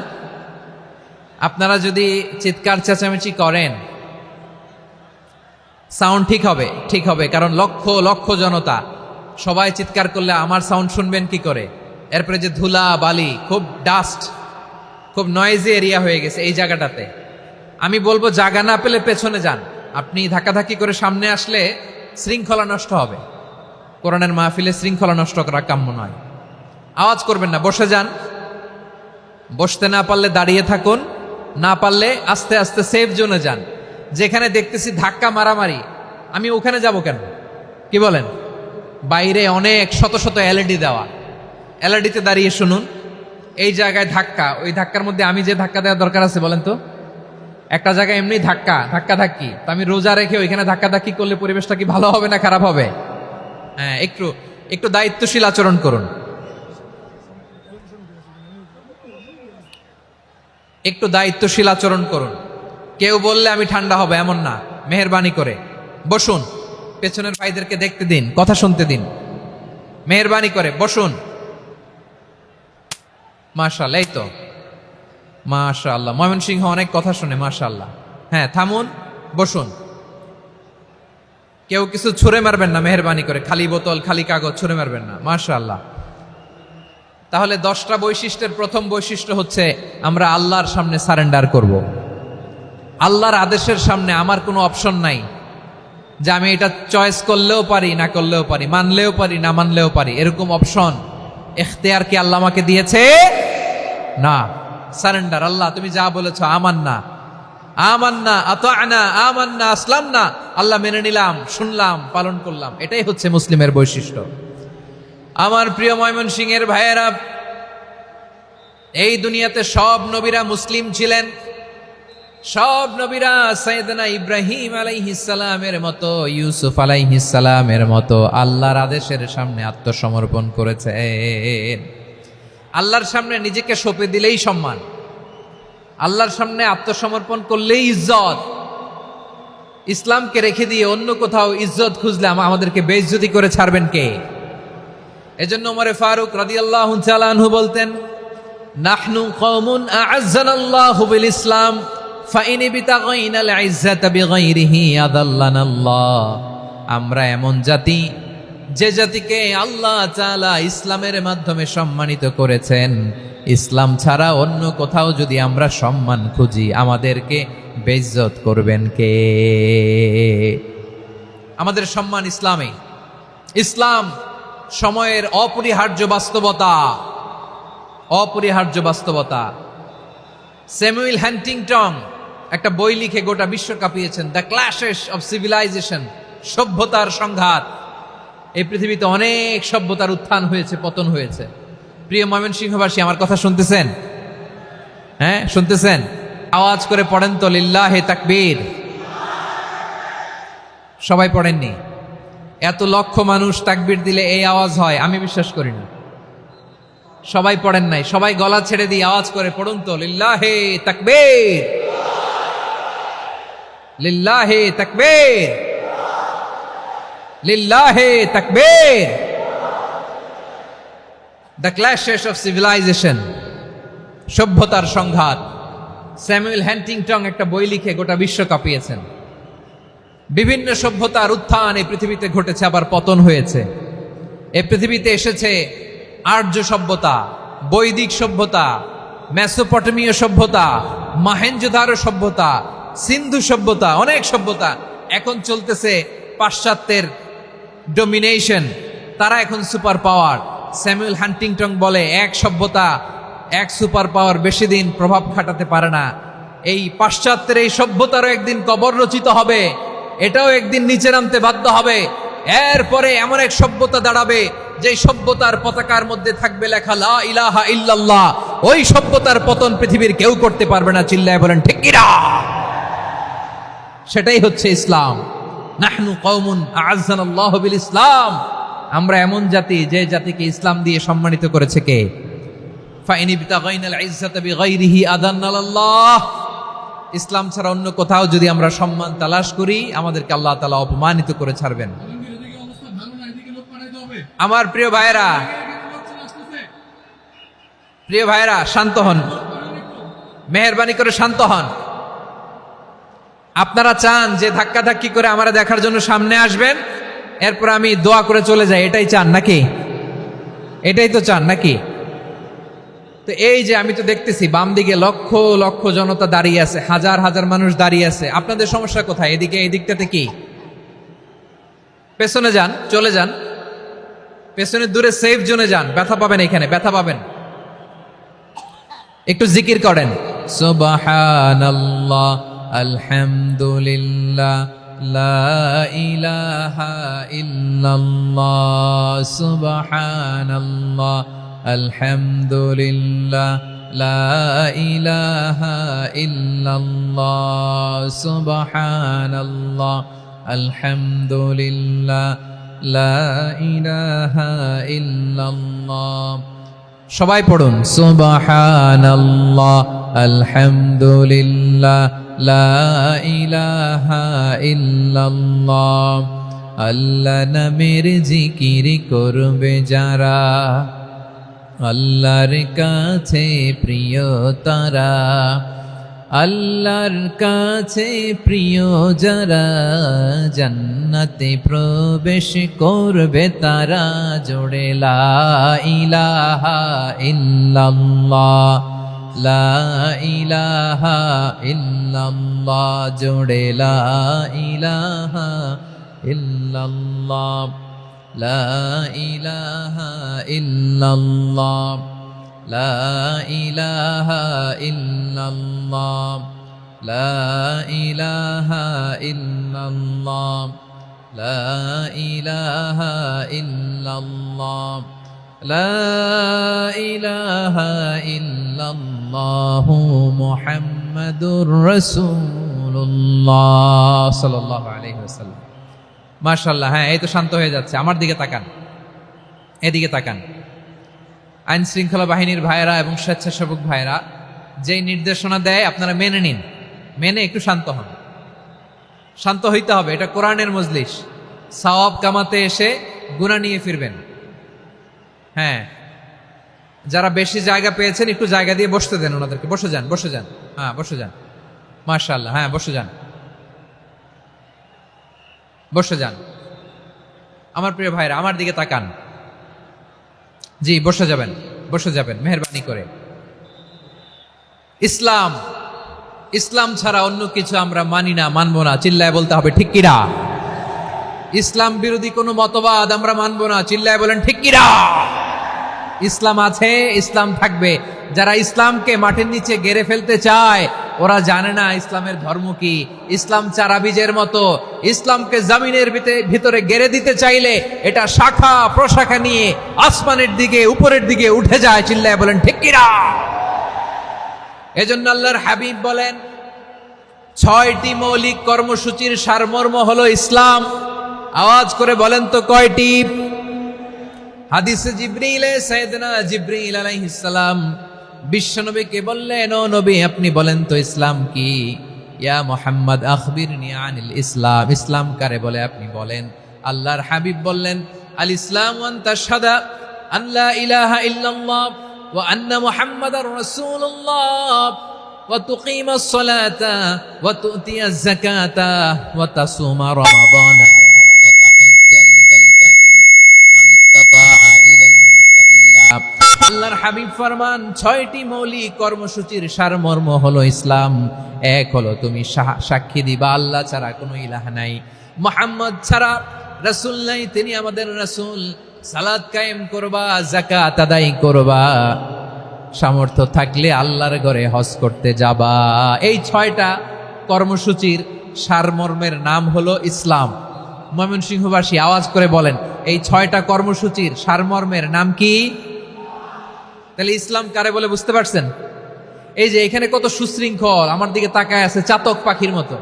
Speaker 1: আপনারা যদি চিৎকার চেঁচামেচি করেন, সাউন্ড ঠিক হবে, ঠিক হবে, কারণ লক্ষ লক্ষ জনতা, সবাই চিৎকার করলে আমার সাউন্ড শুনবেন কি করে? এরপরে যে ধুলা বালি, খুব ডাস্ট, খুব নয়েজি এরিয়া হয়ে গেছে এই জায়গাটাতে। আমি বলবো জায়গা না পেলে পেছনে যান। আপনি ধাক্কাধাক্কি করে সামনে আসলে শৃঙ্খলা নষ্ট হবে। কোরআনের মাহফিলে শৃঙ্খলা নষ্ট করা কাম্য নয়। আওয়াজ করবেন না, বসে যান। বসতে না পারলে দাঁড়িয়ে থাকুন, না পারলে আস্তে আস্তে সেফ জোনে যান। যেখানে দেখতেছি ধাক্কা মারামারি, আমি ওখানে যাব কেন? কি বলেন? বাইরে অনেক শত শত এলইডি দেওয়া, এলইডিতে দাঁড়িয়ে শুনুন। এই জায়গায় ধাক্কা, ওই ধাক্কার মধ্যে আমি যে ধাক্কা দেওয়ার দরকার আছে বলেন তো? একটা জায়গায় এমনি ধাক্কা ধাক্কি, তা আমি রোজা রেখে ওইখানে ধাক্কি করলে পরিবেশটা কি ভালো হবে না খারাপ হবে? হ্যাঁ, একটু একটু দায়িত্বশীল আচরণ করুন, একটু দায়িত্বশীল আচরণ করুন। কেউ বললে আমি ঠান্ডা হবে এমন না, মেহেরবানি করে বসুন। পেছনের ভাইদেরকে দেখতে দিন, কথা শুনতে দিন, মেহেরবানি করে বসুন। মাশাআল্লাহ, এই তো মাশাআল্লাহ, ময়মনসিংহ অনেক কথা শুনে, মাশাআল্লাহ। হ্যাঁ, থামুন, বসুন। কেউ কিছু ছুঁড়ে মারবেন না, মেহেরবানি করে। খালি বোতল, খালি কাগজ ছুঁড়ে মারবেন না, মাশাআল্লাহ। তাহলে 10টা বৈশিষ্ট্যের প্রথম বৈশিষ্ট্য হচ্ছে আমরা আল্লাহর সামনে সারেন্ডার করব। আল্লাহর আদেশের সামনে আমার কোনো অপশন নাই যে আমি এটা চয়েস করলেও পারি, না করলেও পারি, মানলেও পারি, না মানলেও পারি, এরকম অপশন এখতিয়ার কি আল্লাহ আমাকে দিয়েছে? না। সারেন্ডার। আল্লাহ তুমি যা বলেছ, আমান্না আমান্না আতা'না আমান্না আসলামনা, আল্লাহ মেনে নিলাম, শুনলাম, পালন করলাম। এটাই হচ্ছে মুসলিমের বৈশিষ্ট্য। আমার প্রিয় ময়মনসিংহের ভাইয়েরা, এই দুনিয়াতে সব নবীরা মুসলিম ছিলেন। সব নবীরা সাইয়েদনা ইব্রাহিম আলাইহিস সালামের মতো, ইউসুফ আলাইহিস সালামের মতো আল্লাহর আদেশের সামনে আত্মসমর্পণ করেছেন। আল্লাহর সামনে নিজেকে সঁপে দিলেই সম্মান, আল্লাহর সামনে আত্মসমর্পণ করলেই ইজ্জত। ইসলামকে রেখে দিয়ে অন্য কোথাও ইজ্জত খুঁজলে আমাদেরকে বেইজ্জতি করে ছাড়বেন কে? এজন্য ওমর ফারুক রাদিয়াল্লাহু তাআলা আনহু বলতেন, নাহনু কওমুন আ'আজ্জানাল্লাহু বিল ইসলাম ফাইন বিতাগাইনাল ইজ্জাতা বিগাইরিহি আদাল্লানাল্লাহ। আমরা এমন জাতি, যে জাতিকে আল্লাহ তাআলা ইসলামের মাধ্যমে সম্মানিত করেছেন। ইসলাম ছাড়া অন্য কোথাও যদি আমরা সম্মান খুঁজি, আমাদেরকে বেইজ্জত করবেন কে? আমাদের সম্মান ইসলামে। ইসলাম সময়ের অপরিহার্য বাস্তবতা, অপরিহার্য বাস্তবতা। স্যামুয়েল হান্টিংটন একটা বই লিখে গোটা বিশ্ব কাঁপিয়েছেন, দ্য ক্ল্যাশেস অফ সিভিলাইজেশন, সভ্যতার সংঘাত। এই পৃথিবীতে অনেক সভ্যতার উত্থান হয়েছে, পতন হয়েছে। প্রিয় ময়মনসিংহবাসী, আমার কথা শুনতেছেন? হ্যাঁ, শুনতেছেন? আওয়াজ করে পড়েন তো লিল্লাহে তাকবীর। সবাই পড়েননি? এত লক্ষ মানুষ তাকবীর দিলে এই আওয়াজ হয়? আমি বিশ্বাস করি না। সবাই পড়েন নাই, সবাই গলা ছেড়ে দিয়ে আওয়াজ করে পড়ুন তো লিল্লাহে তাকবীর, লিল্লাহে তাকবীর, লিল্লাহে তাকবীর। দ্য ক্ল্যাশেস অফ সিভিলাইজেশন, সভ্যতার সংঘাত। স্যামুয়েল হান্টিংটন একটা বই লিখে গোটা বিশ্ব কাঁপিয়েছেন। বিভিন্ন সভ্যতার উত্থান এই পৃথিবীতে ঘটেছে, আবার পতন হয়েছে। এই পৃথিবীতে এসেছে আর্য সভ্যতা, বৈদিক সভ্যতা, মেসোপটেমীয় সভ্যতা, মহেঞ্জোদারো সভ্যতা, সিন্ধু সভ্যতা, অনেক সভ্যতা। এখন চলতেছে পাশ্চাত্যের ডোমিনেশন, তারা এখন সুপার পাওয়ার। স্যামুয়েল হান্টিংটন বলে, এক সভ্যতা, এক সুপার পাওয়ার বেশি দিন প্রভাব খাটাতে পারে না। এই পাশ্চাত্যের এই সভ্যতারও একদিন কবর রচিত হবে, এটাও একদিন নিচে নামতে বাধ্য হবে। এরপরে এমন এক সভ্যতা দাঁড়াবে, যে সভ্যতার পতাকার মধ্যে থাকবে লেখা লা ইলাহা ইল্লাল্লাহ। ওই সভ্যতার পতন পৃথিবীর কেউ করতে পারবে না। চিল্লায় বলেন ঠিক কিনা? সেটাই হচ্ছে ইসলাম। নাহনু কওমুন আ'আজ্জানাল্লাহু বিল ইসলাম, আমরা এমন জাতি যে জাতিকে ইসলাম দিয়ে সম্মানিত করেছে কে? ফাইন ইবতাগাইনাল ইজ্জাতা বিগাইরিহি আযান্নাল্লাহ, ইসলাম ছাড়া অন্য কোথাও যদি আমরা সম্মান তালাশ করি আমাদেরকে আল্লাহ তাআলা অপমানিত করে ছাড়বেন। আমার প্রিয় ভাইরা শান্ত হন, মেহেরবানি করে শান্ত হন। আপনারা চান যে ধাক্কাধাক্কি করে আমরা দেখার জন্য সামনে আসবেন, এরপর আমি দোয়া করে চলে যাই, এটাই চান নাকি? এটাই তো চান নাকি? তো এই যে আমি তো দেখতেছি বাম দিকে লক্ষ লক্ষ জনতা দাঁড়িয়ে আছে, হাজার হাজার মানুষ দাঁড়িয়ে আছে। আপনাদের সমস্যা কোথায়? এদিকে এই দিকটাতে কি? পেছনে যান, চলে যান, পেছনে দূরে সেফ জোনে যান। ব্যথা পাবেন, এখানে ব্যথা পাবেন। একটু জিকির করেন, সুবহানাল্লাহ আলহামদুলিল্লাহ লা ইলাহা ইল্লাল্লাহ, সুবহানাল্লাহ আলহামদুলিল্লাহ লা ইলাহা ইল্লাল্লাহ, সুবহানাল্লাহ আলহামদুলিল্লাহ লা ইলাহা ইল্লাল্লাহ। সবাই পড়ুন, সুবহানাল্লাহ আলহামদুলিল্লাহ লা ইলাহা ইল্লাল্লাহ। আল্লাহ নামের জিকির করবে যারা, আল্লাহর কাছে প্রিয় তারা, আল্লাহর কাছে প্রিয় যারা, জান্নাতে প্রবেশ করবে তারা। জোড়ে লা ইলাহা ইল্লাল্লাহ, লা ইলাহা ইল্লাল্লাহ, জোড়ে লা ইলাহা ইল্লাল্লাহ, লা ইলাহা ইল্লাল্লাহ, লা ইলাহা ইল্লাল্লাহ, লা ইলাহা ইল্লাল্লাহ, লা ইলাহা ইল্লাল্লাহ, লা ইলাহা ইল্লাল্লাহু মুহাম্মাদুর রাসূলুল্লাহ সাল্লাল্লাহু আলাইহি ওয়াসাল্লাম। মাশাআল্লাহ। হ্যাঁ, এই তো শান্ত হয়ে যাচ্ছে। আমার দিকে তাকান, এদিকে তাকান। আইন শৃঙ্খলা বাহিনীর ভাইয়েরা এবং স্বেচ্ছাসেবক ভাইয়েরা যেই নির্দেশনা দেয় আপনারা মেনে নিন, মেনে একটু শান্ত হন। শান্ত হইতে হবে, এটা কোরআনের মজলিস। সওয়াব কামাতে এসে গুনাহ নিয়ে ফিরবেন। হ্যাঁ, যারা বেশি জায়গা পেয়েছেন একটু জায়গা দিয়ে বসতে দেন ওনাদেরকে। বসে যান, বসে যান। হ্যাঁ, বসে যান। মাশাআল্লাহ। হ্যাঁ, বসে যান, বসে যান। আমার প্রিয় ভাইরা আমার দিকে তাকান। জি, বসে যাবেন, বসে যাবেন মেহেরবানি করে। ইসলাম, ইসলাম ছাড়া অন্য কিছু আমরা মানি না, মানবো না। চিল্লায় বলতে হবে ঠিক কিনা? ইসলাম বিরোধী কোনো মতবাদ আমরা মানবো না। চিল্লায় বলেন ঠিক কিনা? ইসলাম আছে, ইসলাম থাকবে। যারা ইসলামকে মাটির নিচে গেড়ে ফেলতে চায় ওরা জানে না ইসলামের ধর্ম কি। ইসলাম চারা বীজের মতো, ইসলামকে জমিনের ভিতরে গেড়ে দিতে চাইলে এটা শাখা প্রশাখা নিয়ে আসমানের দিকে, উপরের দিকে উঠে যায়। চিল্লায় বলেন ঠিক কিনা? এজন্য আল্লাহর হাবিব বলেন 6টি মৌলিক কর্মসূচির সারমর্ম হলো ইসলাম। আওয়াজ করে বলেন তো কয়টি? হাদিসে জিবরিলে সাইয়েদনা জিবরিল আলাইহিস সালাম বিশ্বনবীকে বললেন, ও নবী আপনি বলেন তো ইসলাম কি? ইয়া মুহাম্মদ আখবিরনি আনিল ইসলাম, ইসলাম কারে বলে আপনি বলেন। আল্লাহর হাবিব বললেন, আল ইসলাম আন তাশহাদা আন লা ইলাহা ইল্লাল্লাহ ওয়া আন্না মুহাম্মাদার রাসূলুল্লাহ ওয়া তুকিমাস সালাতা ওয়া তুতিয়াজ যাকাতা ওয়া তাসুমা রমাদানা ওয়া তাহুজ্জাল বাইতা মান ইসতাতাআ ইলাইহি সাবিলা। আল্লাহর হাবিব ফরমান 6টি মৌলিক কর্মসূচির সারমর্ম হলো ইসলাম। এক হলো তুমি সাক্ষী দিবা আল্লাহ ছাড়া কোনো ইলাহ নাই, মুহাম্মদ ছাড়া রাসূল নাই, তিনি আমাদের রাসূল। সালাত কায়েম করবা, যাকাত আদায় করবা, সামর্থ্য থাকলে আল্লাহর ঘরে হজ করতে যাবা। এই 6টা কর্মসূচির সারমর্মের নাম হলো ইসলাম। ময়মনসিংহবাসী আওয়াজ করে বলেন, এই 6টা কর্মসূচির সারমর্মের নাম কি? তাহলে ইসলাম কারে বলে বুঝতে পারছেন? এই যে এখানে কত সুশৃঙ্খল, আমার দিকে তাকায় আছে চাতক পাখির মতো।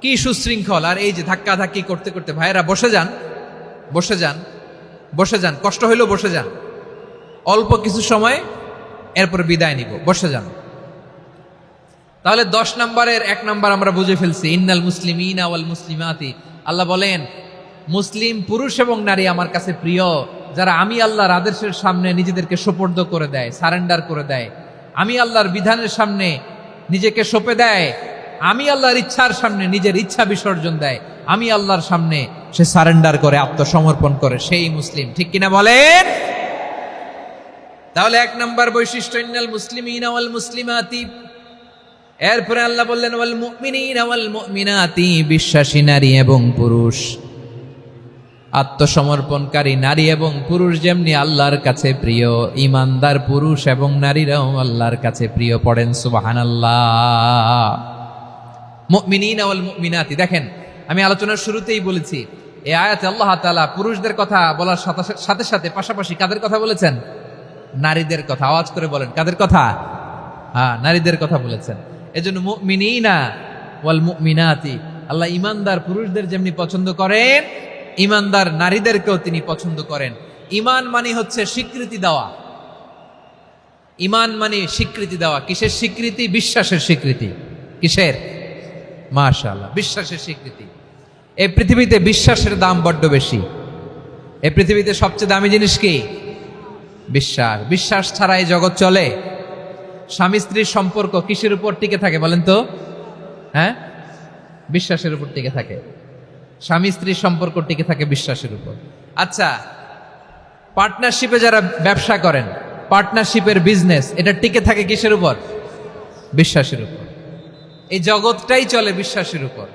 Speaker 1: কি সুশৃঙ্খল। আর এই যে ধাক্কা ধাক্কি করতে করতে, ভাইয়েরা বসে যান, বসে যান, বসে যান, কষ্ট হইলেও বসে যান, অল্প কিছু সময়, এরপর বিদায় নিব, বসে যান। তাহলে 10 নম্বরের 1 নম্বর আমরা বুঝে ফেলছি, ইন্নাল মুসলিমিনা ওয়াল মুসলিমাতি। আল্লাহ বলেন মুসলিম পুরুষ এবং নারী আমার কাছে প্রিয়, যারা আমি আল্লাহর আদেশের সামনে নিজেদেরকে সোপর্দ করে দেয়, সারেন্ডার করে দেয়, আমি আল্লাহর বিধানের সামনে নিজেকে সঁপে দেয়, আমি আল্লাহর ইচ্ছার সামনে নিজের ইচ্ছা বিসর্জন দেয়, আমি আল্লাহর সামনে সে সারেন্ডার করে, আত্মসমর্পণ করে, সেই মুসলিম। ঠিক কিনা বলেন? তাহলে 1 নম্বর বৈশিষ্ট্য ইন্নাল মুসলিমিনা ওয়াল মুসলিমাতি। এরপরে আল্লাহ বললেন ওয়াল মুমিনিনা ওয়াল মুমিনাতি, বিশ্বাসী নারী এবং পুরুষ, আত্মসমর্পণকারী নারী এবং পুরুষ যেমনি আল্লাহর কাছে প্রিয়, ইমানদার পুরুষ এবং নারীরাও আল্লাহর কাছে প্রিয়। পড়েন সুবহানাল্লাহ। মুমিনিনা ওয়াল মুমিনাতি। দেখেন, আমি আলোচনার শুরুতেই বলেছি, এই আয়াতে আল্লাহ তাআলা পুরুষদের কথা বলার সাথে সাথে পাশাপাশি কাদের কথা বলেছেন? নারীদের কথা। আওয়াজ করে বলেন, কাদের কথা? হ্যাঁ, নারীদের কথা বলেছেন। এজন্য মুমিনিনা ওয়াল মুমিনাতি, আল্লাহ ইমানদার পুরুষদের যেমনি পছন্দ করেন, ইমানদার নারীদেরকেও তিনি পছন্দ করেন। ঈমান মানে হচ্ছে স্বীকৃতি দেওয়া। ঈমান মানে স্বীকৃতি দেওয়া। কিসের স্বীকৃতি? বিশ্বাসের স্বীকৃতি। কিসের? মাশাআল্লাহ, বিশ্বাসের স্বীকৃতি। এই পৃথিবীতে বিশ্বাসের দাম বড্ড বেশি। এই পৃথিবীতে সবচেয়ে দামি জিনিস কি? বিশ্বাস। বিশ্বাস ছাড়া এই জগৎ চলে? স্বামী স্ত্রীর সম্পর্ক কিসের উপর টিকে থাকে বলেন তো? হ্যাঁ, বিশ্বাসের উপর টিকে থাকে। স্বামী স্ত্রীর সম্পর্ক টিকে থাকে বিশ্বাসের উপর। আচ্ছা, পার্টনারশিপে যারা ব্যবসা করেন, পার্টনারশিপের বিজনেস, এটা টিকে থাকে কিসের উপর? বিশ্বাসের উপর। এই জগৎটাই চলে বিশ্বাসের উপর।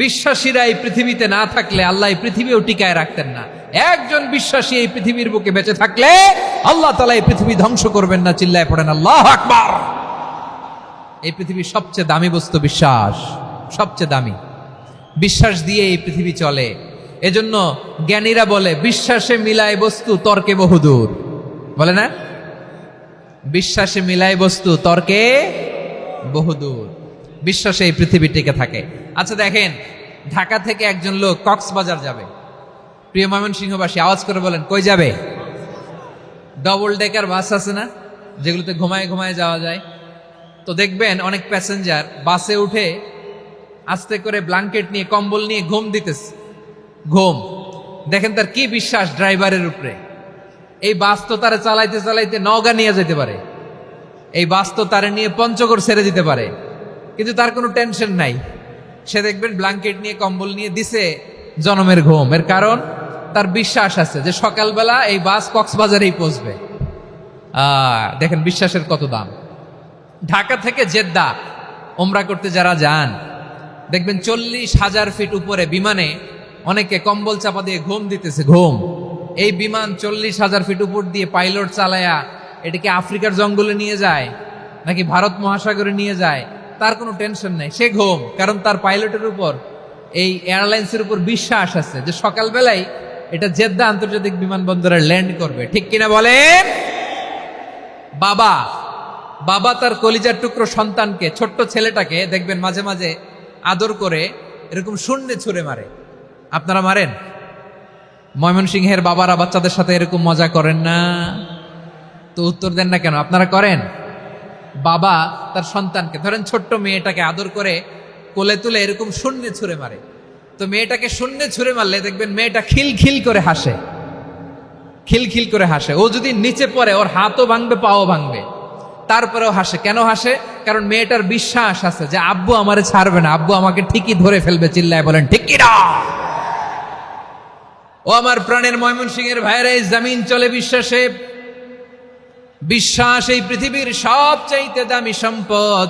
Speaker 1: বিশ্বাসীরা এই পৃথিবীতে না থাকলে আল্লাহ এই পৃথিবীও টিকায় রাখতেন না। একজন বিশ্বাসী এই পৃথিবীর বুকে বেঁচে থাকলে আল্লাহ তাআলা এই পৃথিবী ধ্বংস করবেন না। চিল্লায় পড়েন আল্লাহু আকবার। এই পৃথিবীর সবচেয়ে দামি বস্তু বিশ্বাস, সবচেয়ে দামি। বিশ্বাস দিয়ে এই পৃথিবী চলে। এজন্য জ্ঞানীরা বলে বিশ্বাসে মিলায় বস্তু, তর্কে বহুদূর। বলে না? বিশ্বাসে মিলায় বস্তু, তর্কে বহুদূর। বিশ্বাসে এই পৃথিবী টিকে থাকে। আচ্ছা দেখেন, ঢাকা থেকে একজন লোক কক্সবাজার যাবে। প্রিয় ময়মনসিংহবাসী, আওয়াজ করে বলেন, কই যাবে? ডবল ডেকার বাস আছে না, যেগুলোতে ঘুমায় ঘুমায় যাওয়া যায়। তো দেখবেন অনেক প্যাসেঞ্জার বাসে উঠে আস্তে করে ব্ল্যাঙ্কেট নিয়ে, কম্বল নিয়ে ঘুম দিতেছে। ঘুম দেখেন তার কি বিশ্বাস ড্রাইভারের উপরে। এই বাস তো তারা চালাইতে চালাইতে নওগাঁ নিয়ে যেতে পারে, এই বাস তো তারা নিয়ে পঞ্চগড় ছেড়ে দিতে পারে, কিন্তু তার কোনো টেনশন নাই। সে দেখবেন ব্ল্যাঙ্কেট নিয়ে, কম্বল নিয়ে দিছে জনমের ঘুম। এর কারণ তার বিশ্বাস আছে যে সকালবেলা এই বাস কক্সবাজারেই পৌঁছবে। দেখেন বিশ্বাসের কত দাম। ঢাকা থেকে জেদ্দা ওমরা করতে যারা যান, দেখবেন 40,000 ফিট উপরে বিমানে অনেকে কম্বল চাপা দিয়ে ঘুম দিতেছে। ঘুম। এই বিমান 40,000 ফিট উপর দিয়ে পাইলট চালায়া এটাকে আফ্রিকার জঙ্গলে নিয়ে যায় নাকি ভারত মহাসাগরে নিয়ে যায়, তার কোনো টেনশন নাই। সে ঘুম, কারণ তার পাইলটের উপর, এই এয়ারলাইন্সের উপর বিশ্বাস আছে যে সকালবেলায় এটা জেদ্দা আন্তর্জাতিক বিমানবন্দরে ল্যান্ড করবে। ঠিক কিনা বলেন? বাবা বাবা তার কলিজার টুকরো সন্তানকে, ছোট্ট ছেলেটাকে দেখবেন মাঝে মাঝে আদর করে এরকম শূন্যে ছুঁড়ে মারে। আপনারা মারেন? ময়মনসিংহের বাবারা বাচ্চাদের সাথে এরকম মজা করেন না? তো উত্তর দেন না কেন? আপনারা করেন? বাবা তার সন্তানকে, ধরেন ছোট্ট মেয়েটাকে আদর করে কোলে তুলে এরকম শূন্যে ছুঁড়ে মারে। তো মেয়েটাকে শূন্যে ছুঁড়ে মারলে দেখবেন মেয়েটা খিলখিল করে হাসে, খিলখিল করে হাসে। ও যদি নিচে পড়ে ওর হাতও ভাঙবে, পাও ভাঙবে, তারপরেও হাসে। কেন হাসে? কারণ মেয়েটার বিশ্বাস আছে যে আব্বু আমারে ছাড়বে না, আব্বু আমাকে ঠিকই ধরে ফেলবে। চিল্লায় বলেন ঠিক কিনা? ও আমার প্রাণের ময়মনসিংহের ভাইরা, এই জমিন চলে বিশ্বাসে। বিশ্বাস এই পৃথিবীর সবচাইতে দামি সম্পদ।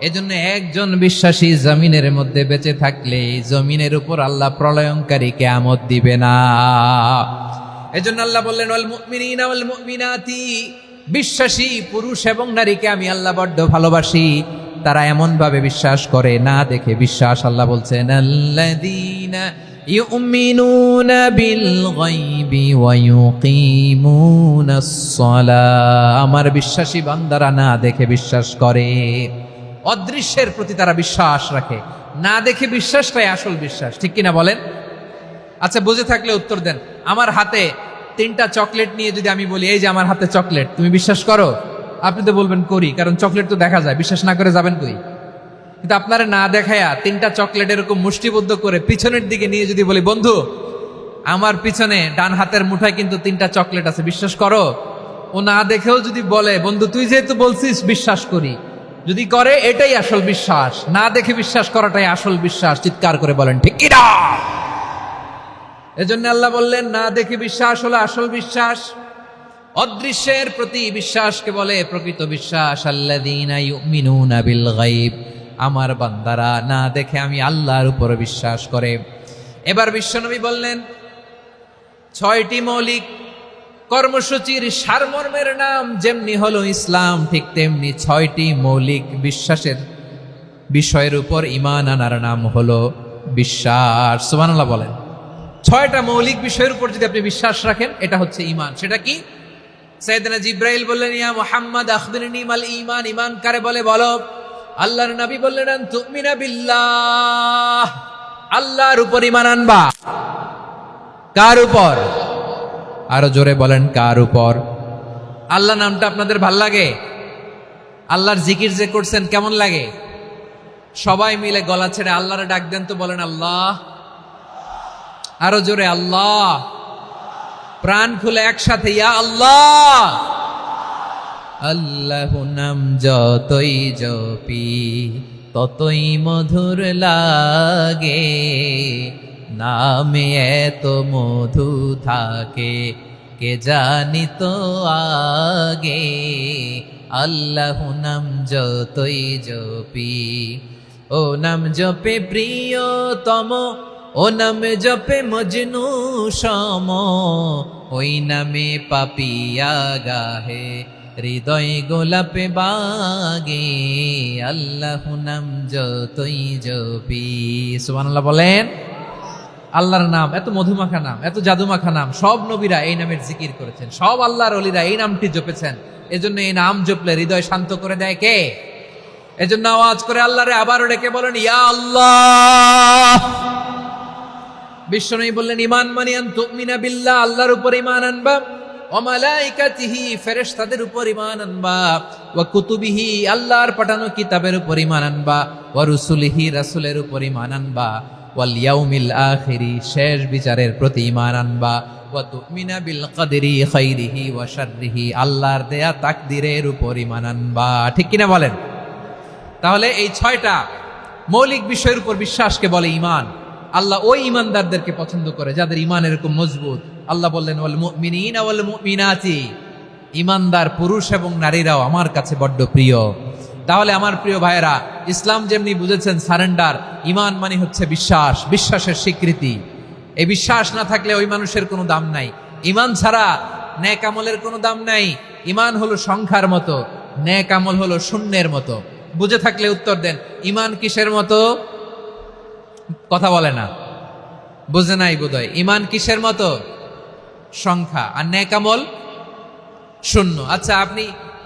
Speaker 1: এজন্য একজন বিশ্বাসী জমিনের মধ্যে বেঁচে থাকলে জমিনের উপর আল্লাহ প্রলয়ঙ্কারী কিয়ামত দিবে না। এজন্য আল্লাহ বললেন ওয়াল মুমিনিনা ওয়াল মুমিনাতি, বিশ্বাসী পুরুষ এবং নারীকে আমি আল্লাহ বড্ড ভালোবাসি। তারা এমন ভাবে বিশ্বাস করে, না দেখে বিশ্বাস। আল্লাহ বলছেন আল্লাযীনা ইউমিনুনা বিল গায়বি ওয়া ইউকিমুনাস সালাহ। আমার বিশ্বাসী বান্দারা না দেখে বিশ্বাস করে, অদৃশ্যের প্রতি তারা বিশ্বাস রাখে। না দেখে বিশ্বাসটাই আসল বিশ্বাস, ঠিক কিনা বলেন? আচ্ছা, বুঝে থাকলে উত্তর দেন। আমার হাতে 3টা চকলেট নিয়ে যদি আমি বলি এই যে আমার হাতে চকলেট, তুমি বিশ্বাস করো? আপনি তো বলবেন করি, কারণ চকলেট তো দেখা যায়, বিশ্বাস না করে যাবেন কই? কিন্তু আপনারা না দেখায়া 3টা চকলেট এরকম মুষ্টিবদ্ধ করে পিছনের দিকে নিয়ে যদি বলি বন্ধু আমার পিছনে ডান হাতের মুঠায় কিন্তু 3টা চকলেট আছে, বিশ্বাস করো? ও না দেখেও যদি বলে বন্ধু তুই যেহেতু বলছিস বিশ্বাস করি, যদি করে এটাই আসল বিশ্বাস। না দেখে বিশ্বাস করাটাই আসল বিশ্বাস। চিৎকার করে বলেন ঠিক কিনা? এজন্য আল্লাহ বললেন না দেখে বিশ্বাস হলো আসল বিশ্বাস। অদৃশ্যের প্রতি বিশ্বাসকে বলে প্রকৃত বিশ্বাস। আল্লাযীনা ইউমিনুনা বিল গায়ব, আমার বান্দারা না দেখে আমি আল্লাহর উপর বিশ্বাস করে। এবার বিশ্বনবী বললেন 6টি মৌলিক কর্মসূচির সারমর্মের নাম যেমনি হলো ইসলাম, ঠিক তেমনি 6টি মৌলিক বিশ্বাসের বিষয়ের উপর ঈমান আনার নাম হলো বিশ্বাস। সুবহানাল্লাহ বলেন। 6টা মৌলিক বিষয়ের উপর যদি আপনি বিশ্বাস রাখেন এটা হচ্ছে ঈমান। সেটা কি? সাইয়েদনা জিবরাইল বললেন ইয়া মুহাম্মদ আখবিরনি মাল ঈমান, ঈমান কারে বলে বলো। আল্লাহর নবী বললেন আন তুমিনা বিল্লাহ, আল্লাহর উপর ঈমান আনবা। কার উপর? আরো জোরে বলেন কার উপর? আল্লাহ নামটা আপনাদের ভাল লাগে? আল্লাহর জিকির যে করছেন কেমন লাগে? সবাই মিলে গলা ছেড়ে আল্লাহরে ডাক দেন তো, বলেন আল্লাহ। আরো জোরে আল্লাহ। প্রাণ খুলে একসাথে ইয়া আল্লাহ। আল্লাহ নাম যতই জপি ততই মধুর লাগে, নামে এত মধু থাকে কে জানি তো আগে। আল্লাহ নাম যতই জপি, ও নাম জপে প্রিয়তম, ও নাম জপে মজনু সম, ওই নামে পাপিয়া গাহে হৃদয় গোলাপে বাগে। আল্লাহ নাম যতই জপি। সুবহানাল্লাহ বলেন। আল্লাহর নাম এত মধুমাখা নাম, এত জাদুমাখা নাম, সব নবীরা এই নামের জিকির করেছেন, সব আল্লাহর ওলিরা এই নামটি জপেছেন। এজন্য এই নাম জপলে হৃদয় শান্ত করে দেয় কে? এজন্য আওয়াজ করে আল্লাহরে আবারও ডেকে বলেন ইয়া আল্লাহ। বিশ্বনবী বললেন ঈমান মানে আন তুমিনা বিল্লাহ, আল্লাহর উপর ঈমান আনবা, ওয়া মালাইকাতিহি, ফেরেশতাদের উপর ঈমান আনবা, ওয়া কুতুবিহি, আল্লাহর পাঠানো কিতাবের উপর ঈমান আনবা, ওয়া রুসুলিহি, রাসূলের উপর ঈমান আনবা, ওয়াল ইয়াউমিল আখিরি, শেষ বিচারের প্রতি ঈমান আনবা, ওয়া তুমিনা বিল কদরি খাইরিহি ওয়া শাররিহি, আল্লাহর দেয়া তাকদীরের উপর ঈমান আনবা। ঠিক কিনা বলেন? তাহলে এই 6টা মৌলিক বিষয়ের উপর বিশ্বাসকে বলে ঈমান। আল্লাহ ওই ঈমানদারদেরকে পছন্দ করে যাদের ঈমান এরকম মজবুত। আল্লাহ বললেন ওয়াল মুমিনিনা ওয়াল মুমিনাতি, ঈমানদার পুরুষ এবং নারীরাও আমার কাছে বড্ড প্রিয়। তাহলে আমার প্রিয় ভাইয়েরা, ইসলাম যেমনি বুঝেছেন সারেন্ডার, ঈমান মানে হচ্ছে বিশ্বাস, বিশ্বাসের স্বীকৃতি। এই বিশ্বাস না থাকলে ওই মানুষের কোনো দাম নাই। ঈমান ছাড়া নেক আমলের কোনো দাম নাই। ঈমান হলো সংখ্যার মতো, নেক আমল হলো শূন্যের মতো। বুঝে থাকলে উত্তর দেন। ঈমান কিসের মতো? কথা বলে না, বুঝে নাই বোধহয়। ঈমান কিসের মতো? সংখ্যা। আর নেক আমল শূন্য। আচ্ছা, আপনি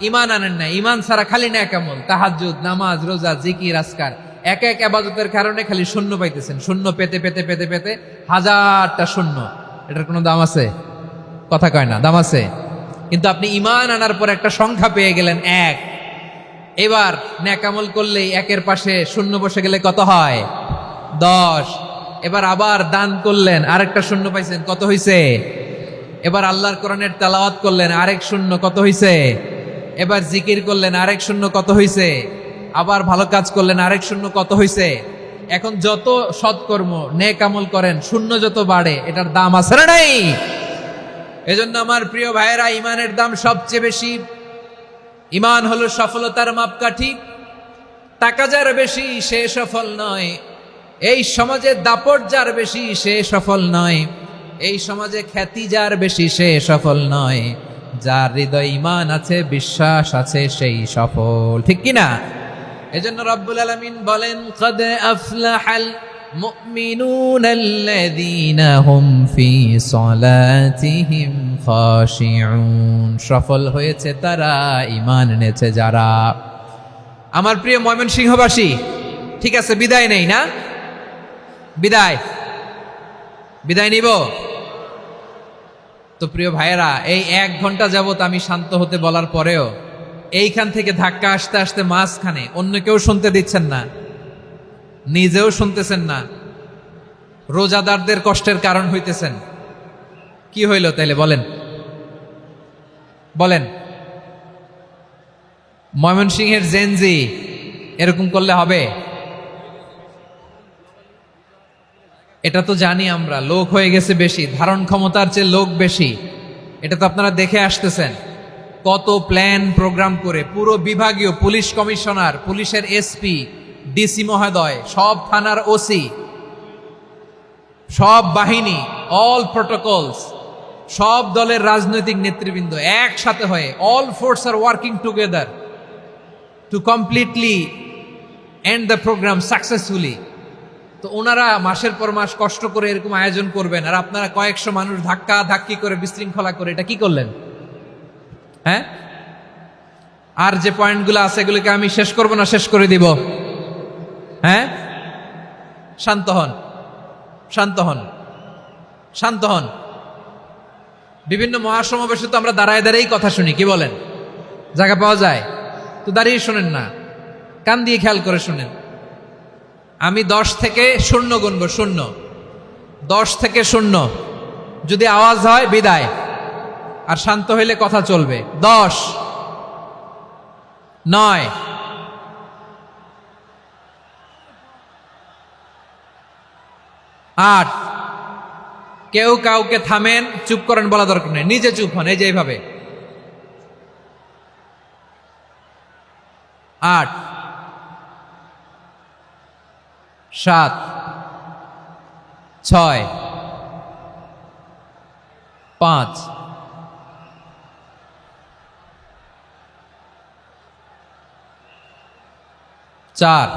Speaker 1: ঈমান আনেন না, ঈমান ছাড়া খালি নেক আমল, তাহাজ্জুদ, নামাজ, রোজা, জিকির, আজকার, এক এক ইবাদতের কারণে খালি শূন্য পাইতেছেন। শূন্য পেতে পেতে পেতে পেতে হাজারটা শূন্য। এটার কোনো দাম আছে? কথা কয় না, দাম আছে। কিন্তু আপনি ঈমান আনার পর একটা সংখ্যা পেয়ে গেলেন, এক। এবার নেক আমল করলেই একের পাশে শূন্য বসে গেলে কত হয়? 10। এবার আবার দান করলেন, আরেকটা শূন্য পাইছেন, কত হইছে? এবার আল্লাহর কোরআনের তেলাওয়াত করলেন, আরেক শূন্য, কত হইছে? এবার জিকির করলেন, আরেক শূন্য, কত হইছে? আবার ভালো কাজ করলেন, আরেক শূন্য, কত হইছে? এখন যত সৎকর্ম নেক আমল করেন, শূন্য যত বাড়ে, এটার দাম আছে না নাই? এজন্য আমার প্রিয় ভাইয়েরা, ঈমানের দাম সবচেয়ে বেশি। ঈমান হলো সফলতার মাপকাঠি। টাকা যার বেশি সে সফল নয়, এই সমাজে দাপট যার বেশি সে সফল নয়, এই সমাজে খ্যাতি যার বেশি সে সফল নয়, যার হৃদয় ঈমান আছে, বিশ্বাস আছে, সেই সফল। ঠিক কিনা? এজন্য রব্বুল আলামিন বলেন কদ আফলাহাল মুমিনুনাল্লাযীনা হুম ফি সলাতিহিম খাশিউন, সফল হয়েছে তারা, ঈমান এনেছে যারা। আমার প্রিয় ময়মনসিংহবাসী, ঠিক আছে, বিদায় নেই না? বিদায় বিদায় নিব তো। প্রিয় ভাইয়েরা, এই 1 ঘন্টা যাবত আমি শান্ত হতে বলার পরেও এইখান থেকে ধাক্কা আসতে আসতে মাঝখানে অন্য কেউ শুনতে দিচ্ছেন না, নিজেও শুনতেছেন না, রোজাদারদের কষ্টের কারণ হইতেছেন। কি হইল তাইলে বলেন? বলেন, ময়মনসিংহের জেনজি এরকম করলে হবে? এটা তো জানি আমরা, লোক হয়ে গেছে বেশি, ধারণ ক্ষমতার চেয়ে লোক বেশি। এটা তো আপনারা দেখে আসতেছেন, কত প্ল্যান প্রোগ্রাম করে পুরো বিভাগীয় পুলিশ কমিশনার, পুলিশের এসপি, ডিসি মহোদয়, সব থানার ওসি, সব বাহিনী, অল প্রোটোকলস, সব দলের রাজনৈতিক নেতৃবৃন্দ একসাথে হয়ে, অল ফোর্স আর working together to completely end the programme successfully. তো ওনারা মাসের পর মাস কষ্ট করে এরকম আয়োজন করবেন, আর আপনারা কয়েকশো মানুষ ধাক্কা ধাক্কি করে বিশৃঙ্খলা করে এটা কি করলেন? হ্যাঁ, আর যে পয়েন্টগুলো আছে এগুলোকে আমি শেষ করব না শেষ করে দিব? হ্যাঁ, শান্ত হন, শান্ত হন, শান্ত হন। বিভিন্ন মহাসমাবেশে তো আমরা দাঁড়ায় দাঁড়িয়েই কথা শুনি, কি বলেন? জায়গা পাওয়া যায় তো দাঁড়িয়ে শোনেন না, কান দিয়ে খেয়াল করে শুনেন। আমি 10 থেকে 0 গুনবো, 0, 10 থেকে 0, যদি আওয়াজ হয় বিদায়, আর শান্ত হইলে কথা চলবে। 10, 9, 8, কেউ কাউকে থামেন, চুপ করেন বলা দরকার নেই, নিজে চুপ হন, এই যে এইভাবে। 8, 7, 6, 5, 4,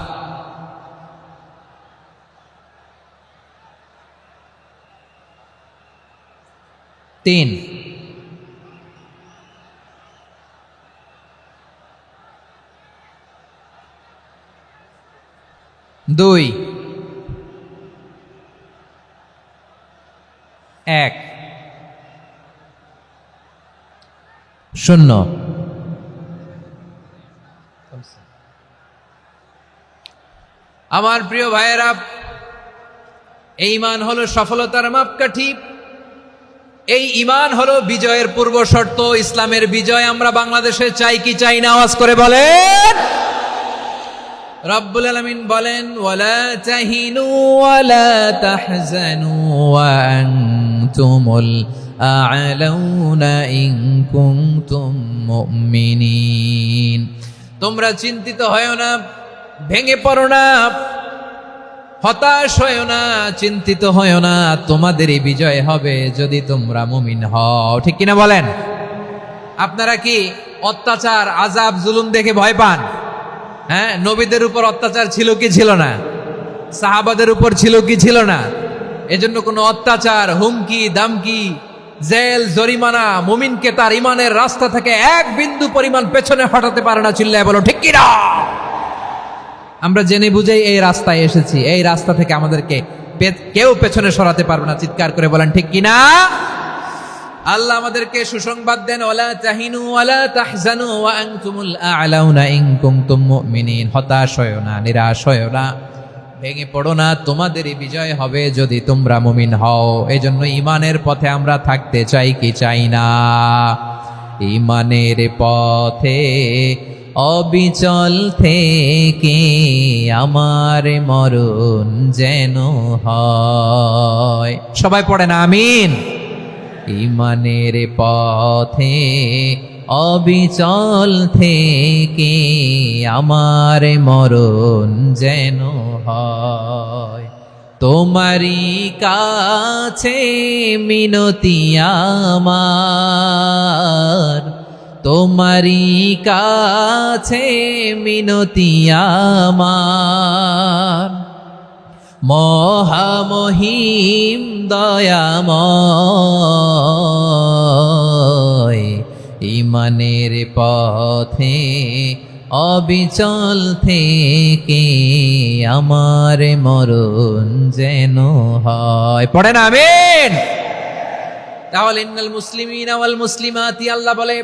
Speaker 1: 3, 2, 1, 0। আমার প্রিয় ভাইয়েরা, এই ঈমান হলো সফলতার মাপকাঠি, এই ঈমান হলো বিজয়ের পূর্ব শর্ত। ইসলামের বিজয় আমরা বাংলাদেশে চাই কি চাই না? আওয়াজ করে বলেন। রব্বুল আলামিন বলেন, ওয়ালা তাহিনু ওয়ালা তাহজানু ওয়া আনতুমুল আ'লাউনা ইন কুনতুম মুমিনিন। তোমরা চিন্তিত হয়ো না, ভেঙে পড়ো না, হতাশ হয়ো না, চিন্তিত হয়ো না, তোমাদেরই বিজয় হবে যদি তোমরা মুমিন হও। ঠিক কিনা বলেন? আপনারা কি অত্যাচার, আযাব, জুলুম দেখে ভয় পান? হ্যাঁ, নবীদের উপর অত্যাচার ছিল কি ছিল না? সাহাবাদের উপর ছিল কি ছিল না? এজন্য কোনো অত্যাচার, হুমকি, দামকি, জেল, জরিমানা মুমিনকে তার ইমানের রাস্তা থেকে 1 বিন্দু পরিমাণ পেছনে হটাতে পারে না। চিল্লায় বলো ঠিক কিনা? আমরা জেনে বুঝেই এই রাস্তায় এসেছি, এই রাস্তা থেকে আমাদেরকে কেউ পেছনে সরাতে পারবে না। চিৎকার করে বলেন ঠিক কিনা? আল্লাহ আমাদেরকে সুসংবাদ দেন, ওয়ালা তাহিনু ওয়ালা তাহজানু ওয়া আনতুমুল আ'লাউনা ইন কুনতুম মুমিনিন। হতাশ হয়ো না, নিরাশ হয়ো না, ভেঙে পড়ো না, তোমাদেরই বিজয় হবে যদি তোমরা মুমিন হও। এজন্য ঈমানের পথে আমরা থাকতে চাই কি চাই না? ঈমানের পথে অবিচল থেকে আমার মরণ যেন হয়। সবাই পড়ে না আমিন? ঈমানের পথে অবিচল থেকে আমার মরণ যেন হয়। তোমারই কাছে মিনতি আমার, তোমারই কাছে মিনতি আমার, মহামহিম দয়াময়। ঈমানের পথে
Speaker 2: অবিচল থেকে আমার মরণ যেন হয়।
Speaker 1: পড়েন আমিন। তাহলে ইন্নাল মুসলিমিনা ওয়াল মুসলিমাতি, আল্লাহ বলে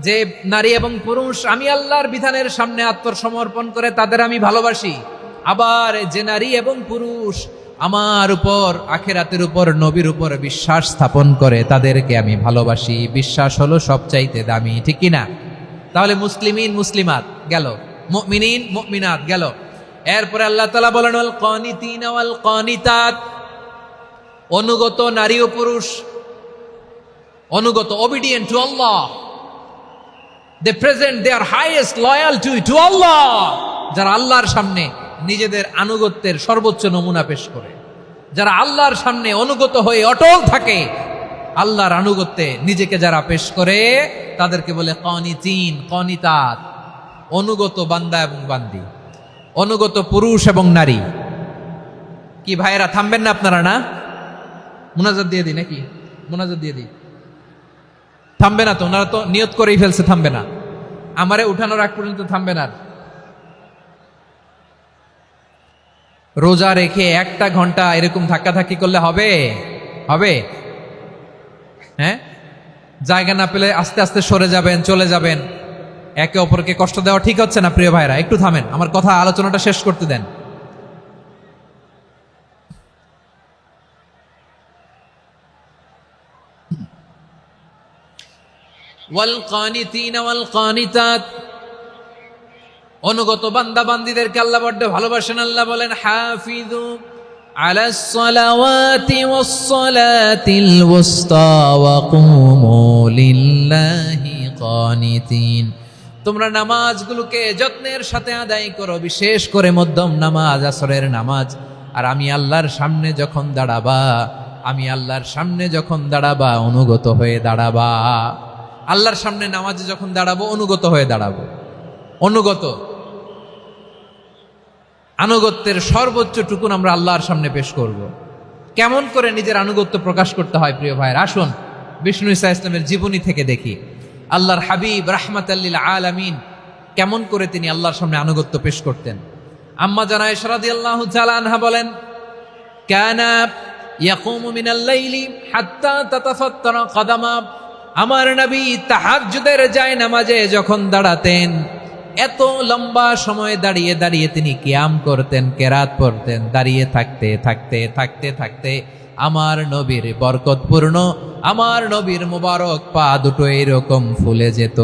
Speaker 1: যে নারী এবং পুরুষ আমি আল্লাহর বিধানের সামনে আত্মসমর্পণ করে তাদের আমি ভালোবাসি। আবার যে নারী এবং পুরুষ আমার উপর, আখিরাতের উপর, নবীর উপর বিশ্বাস স্থাপন করে তাদেরকে আমি ভালোবাসি। বিশ্বাস হলো সবচাইতে দামি, ঠিক কিনা? তাহলে মুসলিমিন মুসলিমাত গেল, মুমিনিন মুমিনাত গেল। এরপরে আল্লাহ তাআলা বলেন ওয়াল কানিতিনা ওয়াল কানিতাত, অনুগত নারী ও পুরুষ, অনুগত, obedient to Allah, they present their highest loyalty to Allah, যারা আল্লাহর সামনে নিজেদের আনুগত্যের সর্বোচ্চ নমুনা পেশ করে, যারা আল্লাহর সামনে অনুগত হয়ে অটল থাকে, আল্লাহর আনুগত্যে নিজেকে যারা পেশ করে তাদেরকে বলে কানিতিন কানিতাত, অনুগত বান্দা এবং বান্দি, অনুগত পুরুষ এবং নারী। কি ভাইয়েরা থামবেন না আপনারা? না, মুনাজাত দিয়ে দিই নাকি? মুনাজাত দিয়ে দিই। থামবে না তো? ওনারা তো নিয়ত করেই ফেলছে থামবে না। আমারে উঠানোর আগ পর্যন্ত থামবে না। রোজা রেখে 1 ঘন্টা এরকম ধাক্কাধাক্কি করলে হবে? হবে? হ্যাঁ, জায়গা না পেলে আস্তে আস্তে সরে যাবেন, চলে যাবেন। একে অপরকে কষ্ট দেওয়া ঠিক হচ্ছে না প্রিয় ভাইরা। একটু থামেন, আমার কথা আলোচনাটা শেষ করতে দেন। ওয়াল কানিতিনা ওয়াল কানিতাত, অনুগত বান্দা বান্দীদেরকে আল্লাহ বড্ড ভালোবাসেন। আল্লাহ বলেন হাফিযু আলাস সালাওয়াতি ওয়াস সালাতিল ওয়ুসতা ওয়া কুমু লিল্লাহি কানিতিন, তোমরা নামাজগুলোকে যত্নের সাথে আদায় করো, বিশেষ করে মধ্যম নামাজ, আসরের নামাজ। আর আমি আল্লাহর সামনে যখন দাঁড়াবা, আমি আল্লাহর সামনে যখন দাঁড়াবা অনুগত হয়ে দাঁড়াবা। আল্লাহর সামনে নামাজে যখন দাঁড়াবো অনুগত হয়ে দাঁড়াবো। অনুগত, আনুগত্যের সর্বোচ্চ টুকুন আমরা আল্লাহর সামনে পেশ করব। কেমন করে নিজের আনুগত্য প্রকাশ করতে হয় প্রিয় ভাইয়ের, আসুন বিষ্ণু ঈসা ইসলামের জীবনী থেকে দেখি। আল্লাহর হাবিব রাহমাতাল লিল আলামিন কেমন করে তিনি আল্লাহর সামনে আনুগত্য পেশ করতেন। আম্মা জানা আয়েশা রাদিয়াল্লাহু তাআলা আনহা বলেন, কানা ইয়াকুমু মিনাল লাইলি হাত্তা তাতাফাত্তারা কদামা, আমার নবী তাহাজ্জুদের যায় নামাজে যখন দাঁড়াতেন, এত লম্বা সময় দাঁড়িয়ে দাঁড়িয়ে তিনি কিয়াম করতেন, কেরাত পড়তেন। দাঁড়িয়ে থাকতে থাকতে থাকতে থাকতে আমার নবীর বরকতপূর্ণ, আমার নবীর মুবারক পা দুটো এরকম ফুলে যেত।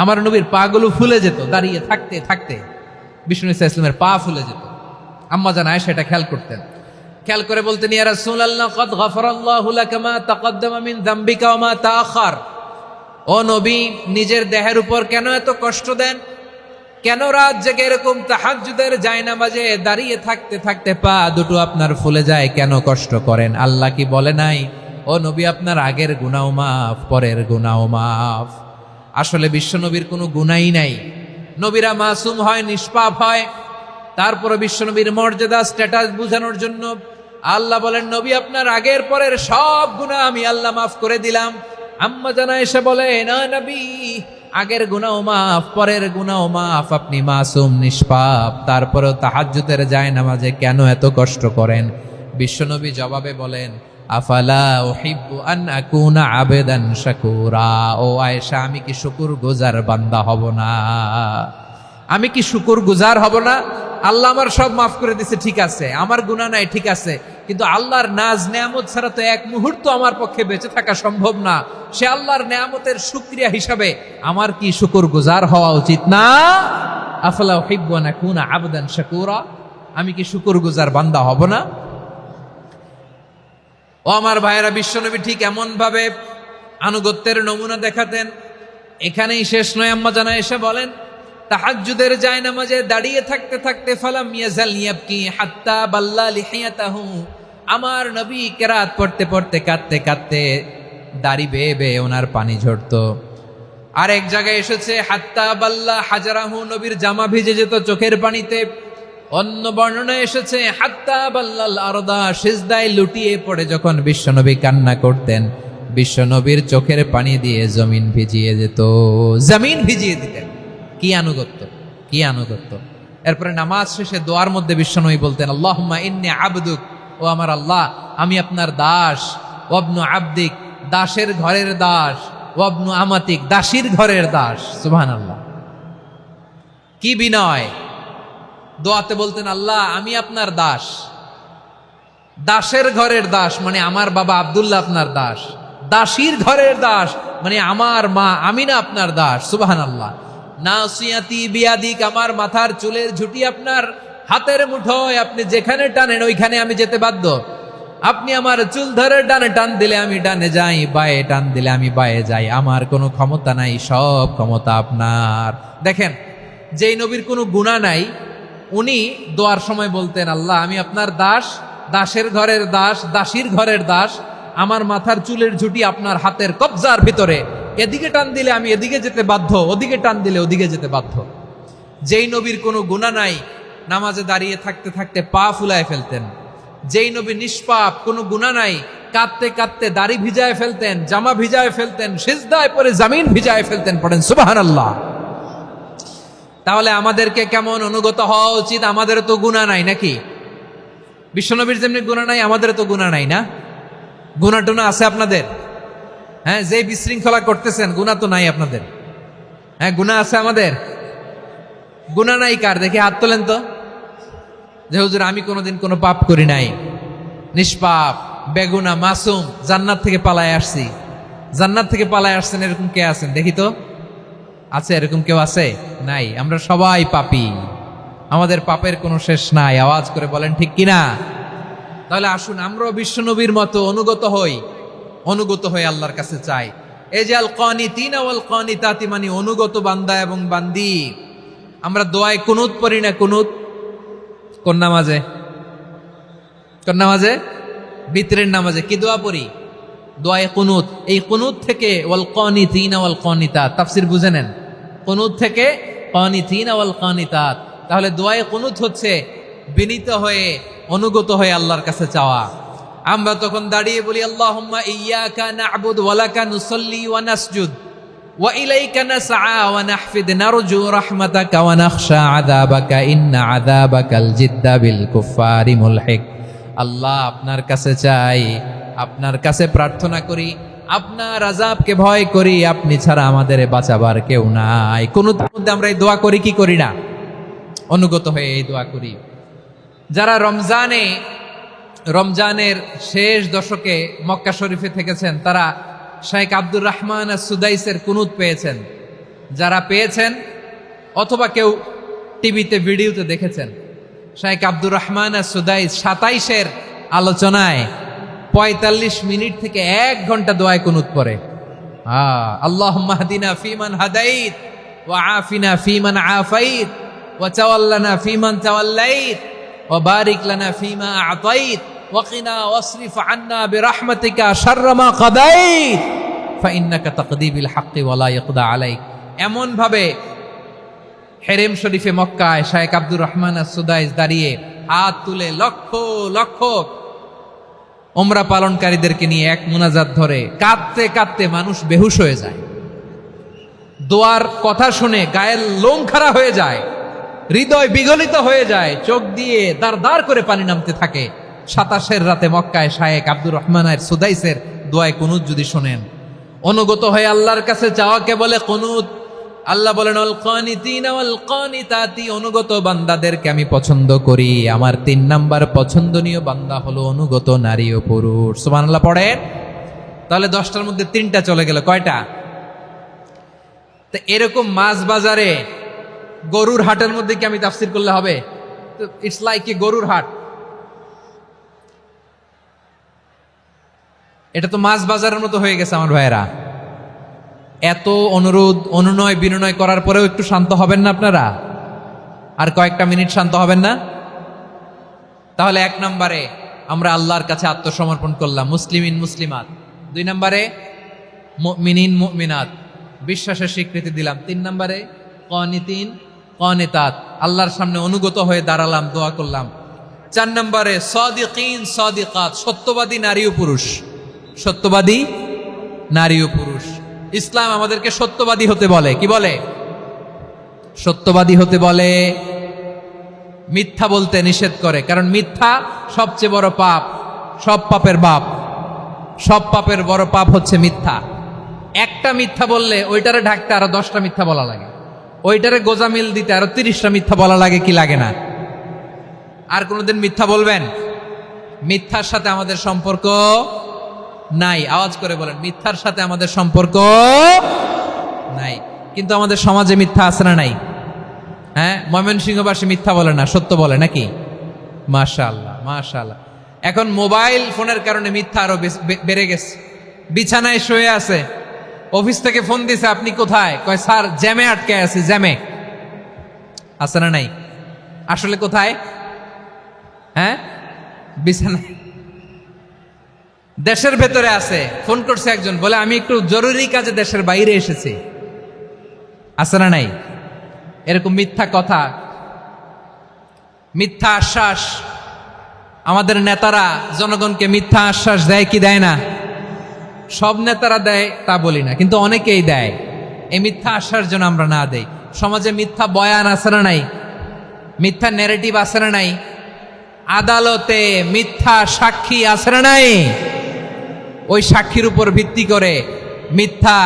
Speaker 1: আমার নবীর পা গুলো ফুলে যেত দাঁড়িয়ে থাকতে থাকতে। বিষ্ণু ঈসা ইসলামের পা ফুলে যেত। আম্মা জান আয়েশা এটা খেয়াল করতেন। খেয়াল করে বলতেন, ইয়া রাসূলুল্লাহ কদ গফারাল্লাহু লাকা মা তাকদ্দামা মিন যামবিকা ওয়া মা তাআখার। ও নবী, নিজের দেহের উপর কেন এত কষ্ট দেন? কেন রাত জেগে এরকম তাহাজ্জুদের জায়নামাজে দাঁড়িয়ে থাকতে থাকতে পা দুটো আপনার ফুলে যায়? কেন কষ্ট করেন? আল্লাহ কি বলে নাই, ও নবী আপনার আগের গুনাহ মাফ, পরের গুনাহ মাফ? আসলে বিশ্ব নবীর কোনো গুনাহই নাই। নবীরা মাসুম হয়, নিষ্পাপ হয়। তারপরে বিশ্ব নবীর মর্যাদা, স্ট্যাটাস বোঝানোর জন্য আল্লাহ বলেন, নবী আপনার আগের পরের সব গুনাহ আমি আল্লাহ মাফ করে দিলাম। আম্মা জানা এসে বলে, না নবী, আগের গুনাহ মাফ, পরের গুনাহ মাফ, আপনি মাসুম, নিষ্পাপ, তারপরেও তাহাজ্জুদের জায়নামাজে কেন এত কষ্ট করেন? বিশ্বনবী জবাবে বলেন, আফালা উহিব্বু আন আকুনা আবেদান শাকুরা। ও আয়েশা, আমি কি শুকরগুজার বান্দা হব না? আমি কি শুকরগুজার হব না? আল্লাহ আমার সব মাফ করে দিছে, ঠিক আছে, আমার গুনাহ নাই, ঠিক আছে, কিন্তু আল্লাহর নাজ নেয়ামত ছাড়া তো এক মুহূর্ত আমার পক্ষে বেঁচে থাকা সম্ভব না। সে আল্লাহর নেয়ামতের শুকরিয়া হিসাবে আমার কি শুকরগুজার হওয়া উচিত না? আফালা উহিব্বু আন আকুনা আবদান শাকুরা, আমি কি শুকরগুজার বান্দা হব না? ও আমার ভাইয়েরা, বিশ্বনবী ঠিক এমন ভাবে আনুগত্যের নমুনা দেখাতেন। এখানেই শেষ নয়। আম্মা জানা এসে বলেন, তাহাজ্জুদের জায়নামাজে দাঁড়িয়ে থাকতে থাকতে ফালাম ইয়াজাল ইয়াবকি হাত্তা বাল্লা লিহিয়াতাহু, আমার নবী কেরাত পড়তে পড়তে কাঁদতে কাঁদতে দাড়ি বেয়ে বেয়ে ওনার পানি ঝরতো। আর এক জায়গায় এসেছে হাত্তা বাল্লা হাজারাহু, নবীর জামা ভিজে যেত চোখের পানিতে। অন্য বর্ণনায় এসেছে হাত্তা বাল্লাল আরদা, সিজদায় লুটিয়ে পড়ে যখন বিশ্বনবী কান্না করতেন, বিশ্বনবীর চোখের পানি দিয়ে জমিন ভিজিয়ে যেত, জমিন ভিজিয়ে দিতেন। কি আনুগত্য, কি আনুগত্য। এরপরে নামাজ শেষে দোয়ার মধ্যে বিশ্বনবী বলতেন, আল্লাহুম্মা ইন্নী আবদুক, ও আমার আল্লাহ আমি আপনার দাস, ওয়াবনু আবদিক, দাসের ঘরের দাস, ওয়াবনু আমাতিক, দাসীর ঘরের দাস। সুবহানাল্লাহ, কি বিনয়। দোয়াতে বলতেন, আল্লাহ আমি আপনার দাস, দাসের ঘরের দাস মানে আমার বাবা আব্দুল্লাহ আপনার দাস, দাসীর ঘরের দাস মানে আমার মা আমিনা আপনার দাস। সুবহানাল্লাহ। নাসিয়াতি বিয়াদিক, আমার মাথার চুলের ঝুঁটি আপনার হাতের মুঠোয়, আপনি যেখানে টানেন ওইখানে আমি যেতে বাধ্য। আপনি আমার চুল ধরে ডানে টান দিলে আমি ডানে যাই, বায়ে টান দিলে আমি বায়ে যাই, আমার কোনো ক্ষমতা নাই, সব ক্ষমতা আপনার। দেখেন, যেই নবীর কোনো গুনাহ নাই উনি দোয়ার সময় বলতেন, আল্লাহ আমি আপনার দাস, দাসের ঘরের দাস, দাসীর ঘরের দাস, আমার মাথার চুলের ঝুঁটি আপনার হাতের কবজার ভিতরে, এদিকে টান দিলে আমি এদিকে যেতে বাধ্য, ওদিকে টান দিলে ওদিকে যেতে বাধ্য। যেই নবীর কোনো গুনাহ নাই নামাজে দাঁড়িয়ে থাকতে থাকতে পা ফুলায় ফেলতেন। যেই নবী নিষ্পাপ, কোনো গুনাহ নাই, কাঁদতে কাঁদতে দাড়ি ভিজায় ফেলতেন, জামা ভিজায় ফেলতেন, সিজদায় পরে জামিন ভিজায় ফেলতেন। পড়েন সুবহানাল্লাহ। তাহলে আমাদেরকে কেমন অনুগত হওয়া উচিত? আমাদের তো গুনাহ নাই নাকি? বিশ্বনবীর যেমনি গুনাহ নাই আমাদের তো গুনাহ নাই না? গুনাহ টুনা আছে আপনাদের? হ্যাঁ, যে বিশৃঙ্খলা করতেছেন গুনাহ তো নাই আপনাদের? হ্যাঁ, গুনাহ আছে আমাদের? গুনাহ নাই কার? দেখি হাত তোলেন তো, যে হুজুর আমি কোনোদিন কোনো পাপ করি নাই, নিষ্পাপ, বেগুনা, মাসুম, জান্নাত থেকে পালায় আসছি। জান্নাত থেকে পালায় আসছেন এরকম কে আছেন দেখি তো? আছে এরকম কেউ? আছে? নাই। আমরা সবাই পাপী, আমাদের পাপের কোনো শেষ নাই। আওয়াজ করে বলেন ঠিক কিনা? তাহলে আসুন আমরাও বিশ্বনবীর মতো অনুগত হই, অনুগত হয়ে আল্লাহর কাছে চাই। এই যে আল কানিতিনা ওয়াল কানিতাতি, মানে অনুগত বান্দা এবং বান্দি। আমরা দোয়ায় কুনুত পড়ি না? কুনুত কোন নামাজে? কোন নামাজে? বিতরের নামাজে কি দোয়া পড়ি? দোয়ায়ে কুনুত। এই কুনুত থেকে ওয়াল কানিতিনা ওয়াল কানিতাত, তাফসীর বুঝে নেন। কুনুত থেকে কানিতিনা ওয়াল কানিতাত। তাহলে দোয়ায়ে কুনুত হচ্ছে বিনীত হয়ে, অনুগত হয়ে আল্লাহর কাছে চাওয়া। আমরা তখন দাঁড়িয়ে বলি, আল্লাহুম্মা ইয়্যাকা না'বুদু ওয়া লাকা নুসাল্লি ওয়া নাসজুদ ওয়া ইলাইকা নাসআ ওয়া নাহফিদ নারজু রাহমাতাকা ওয়া নাখশা আযাবাকা ইন্না আযাবাকাল জিদ্দা বিল কুফফারি মুলহিক। আল্লাহ আপনার কাছে চাই, আপনার কাছে প্রার্থনা করি, আপনার আযাবকে ভয় করি, আপনি ছাড়া আমাদের বাঁচাবার কেউ নাই। কুনুতের মধ্যে আমরা এই দোয়া করি কি করি না? অনুগত হয়ে এই দোয়া করি। যারা রমজানের শেষ দশকে মক্কা শরীফে থেকেছেন তারা শেখ আব্দুর রহমান সুদাইসের কুনুত পেয়েছেন। যারা পেয়েছেন অথবা কেউ টিভিতে ভিডিওতে দেখেছেন, শেখ আব্দুর রহমান সুদাইস 27-এর আলোচনায় 45 মিনিট থেকে 1 ঘন্টা দোয়ায় কুনুত পড়ে। আল্লাহুম্মা হদিনা ফিমান হাদাইত ওয়া আফিনা ফিমান আফাইত ওয়া তাওয়াল্লানা ফিমান তাওয়াল্লাইত ওয়া বারিক লানা ফিমা আ'তাইত ওয়া কিনা ওয়াসরিফ আন্না বিরহমাতিকা শাররা মা কাদাইত ফাইন্নাকা তাকদি বিল হাক্কি ওয়া লা ইয়াকদা আলাইক। এমন ভাবে হেরেম শরীফে মক্কায় শেখ আব্দুর রহমান সুদাইস দাঁড়িয়ে হাত তুলে লক্ষ লক্ষ উমরা পালনকারীদেরকে নিয়ে এক মুনাজাত ধরে কাঁদতে কাঁদতে মানুষ বেহুশ হয়ে যায়। দোয়ার কথা শুনে গায়ের লোম খাড়া হয়ে যায়, হৃদয় বিগলিত হয়ে যায়, চোখ দিয়ে দাঁড় দাঁড় করে পানি নামতে থাকে। 27-এর রাতে মক্কায় শেখ আব্দুর রহমান সুদাইসের দোয়ায় কুনুত যদি শোনেন, অনুগত হয়ে আল্লাহর কাছে চাওয়াকে বলে কুনুত। আল্লাহ বলেন আল কানিতিনা ওয়াল কানিতাতি, অনুগত বান্দাদেরকে আমি পছন্দ করি। আমার 3 নাম্বার পছন্দনীয় বান্দা হলো অনুগত নারী ও পুরুষ। সুবহানাল্লাহ পড়েন। তাহলে 10টার মধ্যে 3টা চলে গেল, কয়টা? তো এরকম মাছ বাজারে গরুর হাটের মধ্যে কি আমি তাফসীর করলে হবে? তো ইটস লাইক এ গরুর হাট। এটা তো মাছ বাজারের মতো হয়ে গেছে আমার ভাইয়েরা। এত অনুরোধ অনুনয় বিনয় করার পরেও একটু শান্ত হবেন না আপনারা? আর কয়েকটা মিনিট শান্ত হবেন না? তাহলে 1 নম্বরে আমরা আল্লাহর কাছে আত্মসমর্পণ করলাম, মুসলিমিন মুসলিমাত। 2 নম্বরে মুমিনিন মুমিনাত, বিশ্বাসের স্বীকৃতি দিলাম। 3 নম্বরে কানিতিন কানিতাত, আল্লাহর সামনে অনুগত হয়ে দাঁড়ালাম, দোয়া করলাম। 4 নম্বরে সাদিকিন সাদিকাত, সত্যবাদী নারী ও পুরুষ। সত্যবাদী নারী ও পুরুষ। ইসলাম আমাদেরকে সত্যবাদী হতে বলে। কি বলে? সত্যবাদী হতে বলে, মিথ্যা বলতে নিষেধ করে। কারণ মিথ্যা সবচেয়ে বড় পাপ, সব পাপের বাপ, সব পাপের বড় পাপ হচ্ছে মিথ্যা। একটা মিথ্যা বললে ওইটারে ঢাকতে আরো 10টা মিথ্যা বলা লাগে, ওইটারে গোজামিল দিতে আরো 30টা মিথ্যা বলা লাগে, কি লাগে না? আর কোনোদিন মিথ্যা বলবেন? মিথ্যার সাথে আমাদের সম্পর্ক নাই। আওয়াজ করে বলেন, মিথ্যার সাথে আমাদের সম্পর্ক নাই। কিন্তু আমাদের সমাজে মিথ্যা আছে না নাই? হ্যাঁ, ময়মনসিংহবাসী মিথ্যা বলে না, সত্য বলে নাকি? মাশাআল্লাহ, মাশাআল্লাহ। এখন মোবাইল ফোনের কারণে মিথ্যা আরো বেড়ে গেছে। বিছানায় শুয়ে আছে, অফিস থেকে ফোন দিছে, আপনি কোথায়? কয় স্যার জ্যামে আটকে আছি। জ্যামে আছে না নাই? আসলে কোথায়? হ্যাঁ, বিছানায়। দেশের ভেতরে আছে, ফোন করছে একজন, বলে আমি একটু জরুরি কাজে দেশের বাইরে এসেছি। আছে না নাই? এরকম মিথ্যা কথা, মিথ্যা আশ্বাস। আমাদের নেতারা জনগণকে মিথ্যা আশ্বাস দেয় কি দেয় না? সব নেতারা দেয় তা বলি না, কিন্তু অনেকেই দেয়। এই মিথ্যা আশ্বাস যেন আমরা না দেই। সমাজে মিথ্যা বয়ান আছে না নাই? মিথ্যা ন্যারেটিভ আছে না নাই? আদালতে মিথ্যা সাক্ষী আছে না নাই? ওই সাক্ষীর উপর ভিত্তি করে মিথ্যা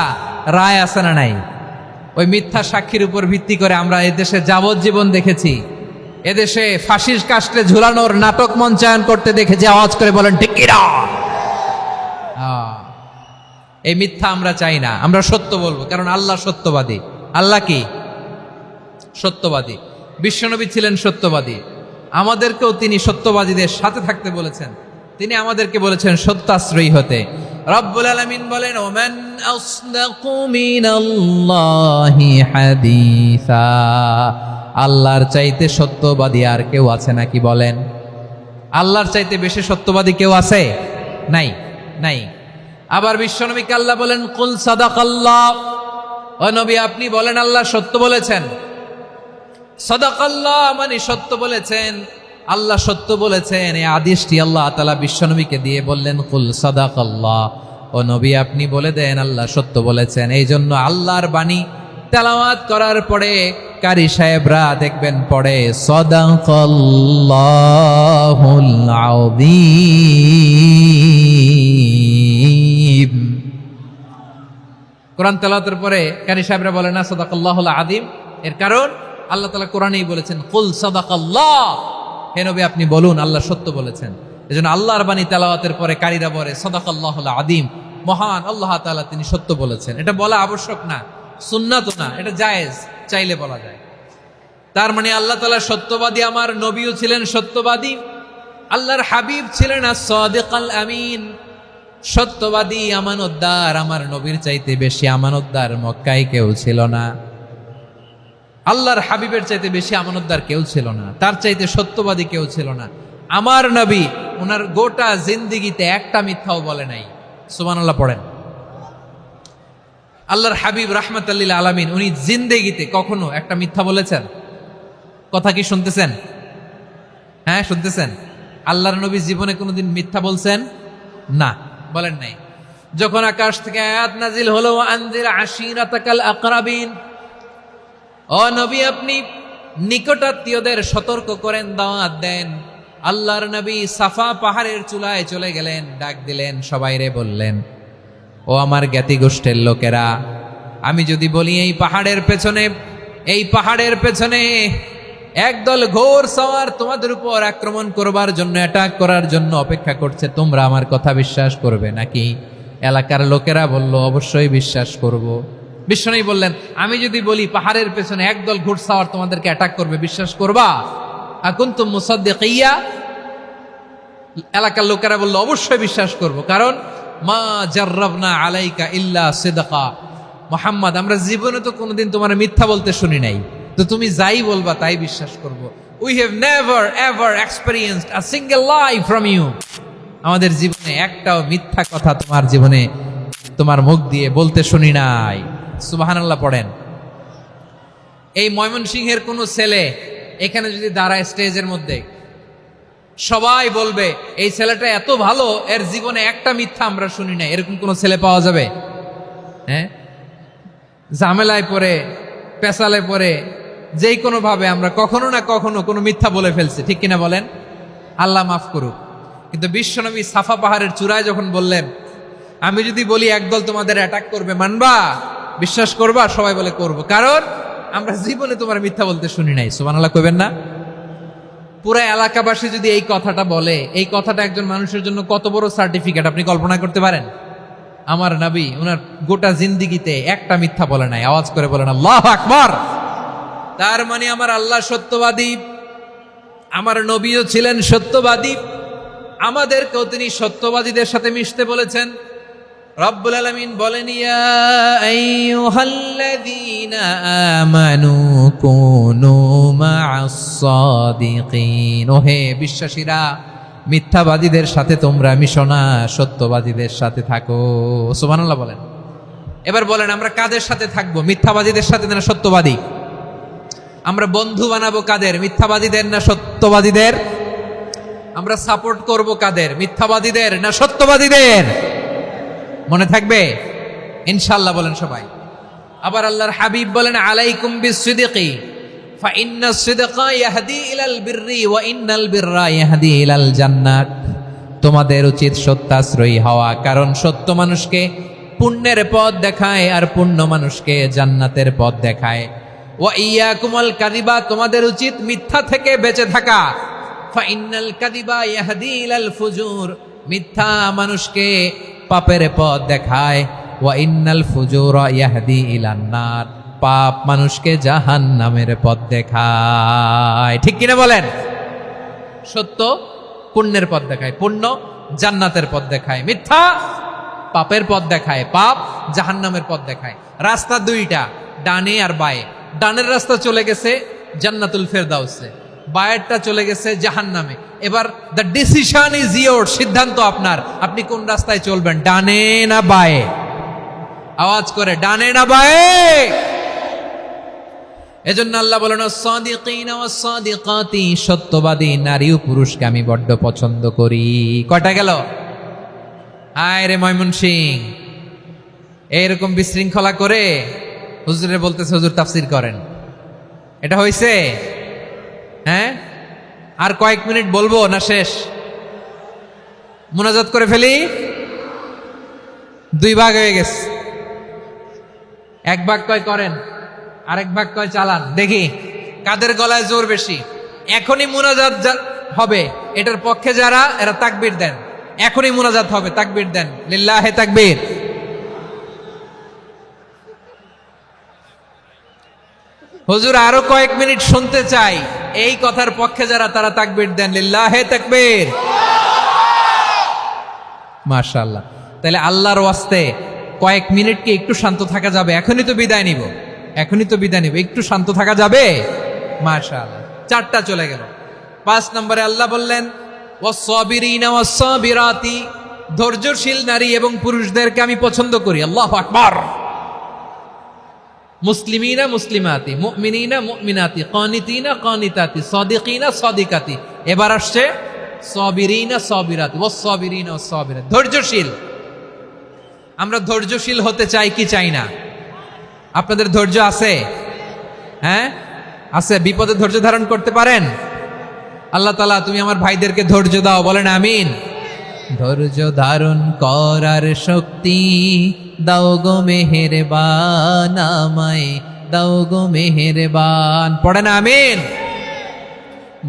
Speaker 1: রায় আছে না নাই? ওই মিথ্যা সাক্ষীর উপর ভিত্তি করে আমরা এদেশে যাবজ্জীবন দেখেছি, এদেশে ফাঁসির কাস্টে ঝুলানোর নাটক মঞ্চায়ন করতে দেখেছি। আওয়াজ করে বলেন ঠিক কিনা? এই মিথ্যা আমরা চাই না, আমরা সত্য বলবো, কারণ আল্লাহ সত্যবাদী। আল্লাহ কি? সত্যবাদী। বিশ্বনবী ছিলেন সত্যবাদী, আমাদেরকেও তিনি সত্যবাদীদের সাথে থাকতে বলেছেন। তিনি আমাদেরকে বলেছেন সত্যাশ্রয়ী হতে। রব্বুল আলামিন বলেন, ওমান আসদাকু
Speaker 2: মিনাল্লাহি হাদিসা। আল্লাহর চাইতে সত্যবাদী আর কেউ আছে নাকি বলেন?
Speaker 1: আল্লাহর চাইতে বেশি সত্যবাদী কেউ আছে? নাই, নাই। আবার বিশ্বনবীকে আল্লাহ বলেন, কুল সাদাকাল্লাহ। ও নবী, আপনি বলেন আল্লাহ সত্য বলেছেন। সাদাকাল্লাহ মানে সত্য বলেছেন, আল্লাহ সত্য বলেছেন। এই আদেশটি আল্লাহ তাআলা বিশ্বনবীকে দিয়ে বললেন, কুল সাদাকাল্লাহ। ও নবী, আপনি বলে দেন আল্লাহ সত্য বলেছেন। এই জন্য আল্লাহর বাণী তেলাওয়াত করার পরে কারি সাহেবরা দেখবেন পড়ে সাদাকাল্লাহুল আযীম। কোরআন তেলাওয়াতের পরে কারি সাহেবরা বলে না সাদাকাল্লাহুল আযীম? এর কারণ আল্লাহ তাআলা কোরআনেই বলেছেন, কুল সাদাকাল্লাহ। হে নবী, আপনি বলুন আল্লাহ সত্য বলেছেন। এজন্য আল্লাহর বাণী তেলাওয়াতের পরে কারীরা বলে সাদাকাল্লাহুল আযীম, মহান আল্লাহ তাআলা তিনি সত্য বলেছেন। এটা বলা আবশ্যক না, সুন্নাত না, এটা জায়েজ, চাইলে বলা যায়। তার মানে আল্লাহ তাআলা সত্যবাদী, আমার নবীও ছিলেন সত্যবাদী, আল্লাহর হাবিব ছিলেন as-সাদিকাল আমিন, সত্যবাদী, আমানতদার। আমার নবীর চাইতে বেশি আমানতদার মক্কায় কেউ ছিল না, আল্লাহর হাবিবের চাইতে বেশি আমানতদার কেউ ছিল না, তার চাইতে সত্যবাদী কেউ ছিল না। আমার নবী ওনার গোটা জিন্দেগিতে একটা মিথ্যাও বলে নাই। সুবহানাল্লাহ পড়েন। আল্লাহর হাবিব রাহমাতাল লিল আলামিন উনি জিন্দেগিতে কখনো একটা মিথ্যা বলেছেন? কথা কি শুনতেছেন? হ্যাঁ, শুনতেছেন? আল্লাহর নবী জীবনে কোনোদিন মিথ্যা বলছেন? না, বলেন নাই। যখন আকাশ থেকে আয়াত নাজিল হলো, আনজির আশিরাতাকাল আকরাবিন, ও নবী আপনি নিকটাত্মীয়দের সতর্ক করেন, দাওয়াত দেন। আল্লাহর নবী সাফা পাহাড়ের চূড়ায় চলে গেলেন, ডাক দিলেন, সবাই রে বললেন, ও আমার জ্ঞাতি গোষ্ঠের লোকেরা, আমি যদি বলি এই পাহাড়ের পেছনে একদল ঘোর সওয়ার তোমাদের উপর আক্রমণ করবার জন্য, অ্যাটাক করার জন্য অপেক্ষা করছে, তোমরা আমার কথা বিশ্বাস করবে নাকি? এলাকার লোকেরা বলল, অবশ্যই বিশ্বাস করব। বিশ্বনবী বললেন, আমি যদি বলি পাহাড়ের পেছনে একদল ঘোড়সাওয়ার তোমাদেরকে অ্যাটাক করবে, বিশ্বাস করবা? আকুনতুম মুসাদ্দিকিয়া? এলাকার লোকেরা বলল, অবশ্যই বিশ্বাস করব, কারণ মা জাররাবনা আলাইকা ইল্লা সিদকা। মুহাম্মদ, আমরা জীবনে তো কোনোদিন তোমার মিথ্যা বলতে শুনি নাই, তো তুমি যাই বলবা তাই বিশ্বাস করব। We have never ever experienced a single lie from you. আমাদের জীবনে একটাও মিথ্যা কথা তোমার জীবনে, তোমার মুখ দিয়ে বলতে শুনি নাই। সুবহানাল্লাহ পড়েন। এই ময়মনসিংহের কোন ছেলে এখানে যদি দাঁড়ায় স্টেজের মধ্যে, সবাই বলবে এই ছেলেটা এত ভালো, এর জীবনে একটা মিথ্যা আমরা শুনি নাই। এরকম কোন ছেলে পাওয়া যাবে? হ্যাঁ, ঝামেলায় পড়ে, পেশালে পড়ে, যেই কোনো ভাবে আমরা কখনো না কখনো কোনো মিথ্যা বলে ফেলছি, ঠিক কিনা বলেন? আল্লাহ মাফ করুক। কিন্তু বিশ্বনবী সাফা পাহাড়ের চূড়ায় যখন বললেন, আমি যদি বলি একদল তোমাদের অ্যাটাক করবে, মানবা? বিশ্বাস করবা? সবাই বলে করব, কারণ আমরা জীবনে তোমার মিথ্যা বলতে শুনি নাই। সুবহানাল্লাহ কইবেন না? পুরো এলাকাবাসী যদি এই কথাটা বলে, এই কথাটা একজন মানুষের জন্য কত বড় সার্টিফিকেট আপনি কল্পনা করতে পারেন? আমার নবী ওনার গোটা জিন্দিগিতে একটা মিথ্যা বলে নাই। আওয়াজ করে বলেন আল্লাহু আকবার। তার মানে আমার আল্লাহ সত্যবাদী, আমার নবীও ছিলেন সত্যবাদী, আমাদেরকেও তিনি সত্যবাদীদের সাথে মিশতে বলেছেন। রব্বুল আলামিন বলেন, ইয়া আইয়ুহাল্লাযীনা আমানু কুনু মা'আস সাদিকিন। ওহে বিশ্বাসীরা, মিথ্যাবাদীদের সাথে তোমরা মিশো না, সত্যবাদীদের সাথে থাকো। সুবহানাল্লাহ বলেন। এবার বলেন আমরা কাদের সাথে থাকবো? মিথ্যাবাদীদের সাথে না সত্যবাদী? আমরা বন্ধু বানাবো কাদের? মিথ্যাবাদীদের না সত্যবাদীদের? আমরা সাপোর্ট করব কাদের? মিথ্যাবাদীদের না সত্যবাদীদের? মনে থাকবে ইনশাআল্লাহ বলেন সবাই। আবার আল্লাহর হাবিব বলেন, আলাইকুম বিসসিদকি ফাইন্নাস সিদকা ইয়াহদি ইলাল বিররি ওয়া ইন্নাল বিররা ইয়াহদি ইলাল জান্নাত। তোমাদের উচিত সত্যাশ্রয়ী হওয়া, কারণ সত্য মানুষকে পুণ্যের পথ দেখায় আর পুণ্য মানুষকে জান্নাতের পথ দেখায়। ওয়া ইয়াকুমুল কাযিবা, তোমাদের উচিত মিথ্যা থেকে বেঁচে থাকা। ফাইন্নাল কাযিবা ইয়াহদি ইলাল ফুজুর, মিথ্যা মানুষকে পাপের পথ দেখায়। ওয়া ইন্নাল ফুজুরা ইয়াহদি ইলান নার, পাপ মানুষকে জাহান্নামের পথ দেখায়। ঠিক কিনা বলেন? সত্য পুণ্যের পথ দেখায়, পুণ্য জান্নাতের পথ দেখায়, মিথ্যা পাপের পথ দেখায়, পাপ জাহান্নামের পথ দেখায়। রাস্তা দুইটা, ডানে আর বায়ে। ডানের রাস্তা চলে গেছে জান্নাতুল ফেরদাউসে, বায়েরটা চলে গেছে জাহান্নামে। এবার দ্য ডিসিশন ইজ ইয়োর, সিদ্ধান্ত আপনার, আপনি কোন রাস্তায় চলবেন, ডানে না বায়ে? আওয়াজ করে, ডানে না বায়ে? এজন্য আল্লাহ বলেন, সাদিকিনা ওয়াস সাদিকাতি, সত্যবাদী নারী ও পুরুষকে আমি বড্ড পছন্দ করি। কয়টা গেল? হায় রে ময়মনসিং, এইরকম বিশৃঙ্খলা করে হুজুরে বলতেছে হুজুর তাফসীর করেন, এটা হইছে? হ্যাঁ, আর কয়েক মিনিট বলবো না শেষ? মুনাজাত করে ফেলি। দুই ভাগ হয়ে গেছে, এক ভাগ কয় করেন, আরেক ভাগ কয় চালান। দেখি কাদের গলায় জোর বেশি। এখনই মুনাজাত হবে, এটার পক্ষে যারা, এরা তাকবীর দেন। এখনই মুনাজাত হবে, তাকবীর দেন, লিল্লাহে তাকবীর। হুজুর আরো কয়েক মিনিট শুনতে চাই, এই কথার পক্ষে যারা, তারা তাকবীর দেন, লিল্লাহে তাকবীর। মাশাআল্লাহ। তাহলে আল্লাহর ওয়াস্তে কয়েক মিনিট কি একটু শান্ত থাকা যাবে? এখনই তো বিদায় নিব, এখনই তো বিদায় নিব, একটু শান্ত থাকা যাবে? মাশাআল্লাহ। চারটা চলে গেল। 5 নম্বরে আল্লাহ বললেন, ওয়াস-সাবিরিনা ওয়াস-সাবিরাতি, ধৈর্যশীল নারী এবং পুরুষদেরকে আমি পছন্দ করি। আল্লাহু আকবার। মুসলিমিনা মুসলিমাতি, মুমিনিনা মুমিনাতি, কানিতিনা কানিতাতি, সাদিকিনা সাদিকাতি। এবার আসছে সাবিরিনা সাবিরাতি, ওয়াস-সাবিরিনা ওয়াস-সাবিরাতি, ধৈর্যশীল। আমরা ধৈর্যশীল হতে চাই কি চাই না? আপনাদের ধৈর্য আছে? হ্যাঁ আছে? বিপদে ধৈর্য ধারণ করতে পারেন? আল্লাহ তাআলা তুমি আমার ভাইদেরকে ধৈর্য দাও, বলেন আমিন। ধৈর্য ধারণ করার শক্তি দাও গো মেহেরবান, আমায় দাও গো মেহেরবান, পড়েন আমিন।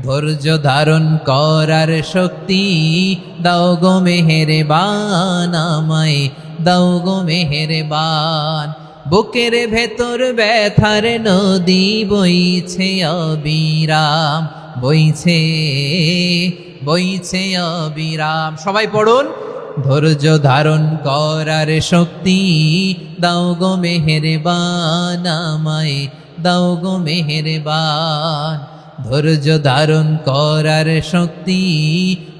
Speaker 1: ধৈর্য ধারণ করার শক্তি দাও গো মেহেরবান, আমায় দাও গো মেহেরবান। বুকের ভেতর ব্যথার নদী বইছে অবিরাম, বইছে বইছে অবিরাম। সবাই পড়ুন, ধৈর্য ধারণ করার শক্তি দাও গো মেহেরবান, আমায় দাও গো মেহেরবান। ধৈর্য ধারণ করার শক্তি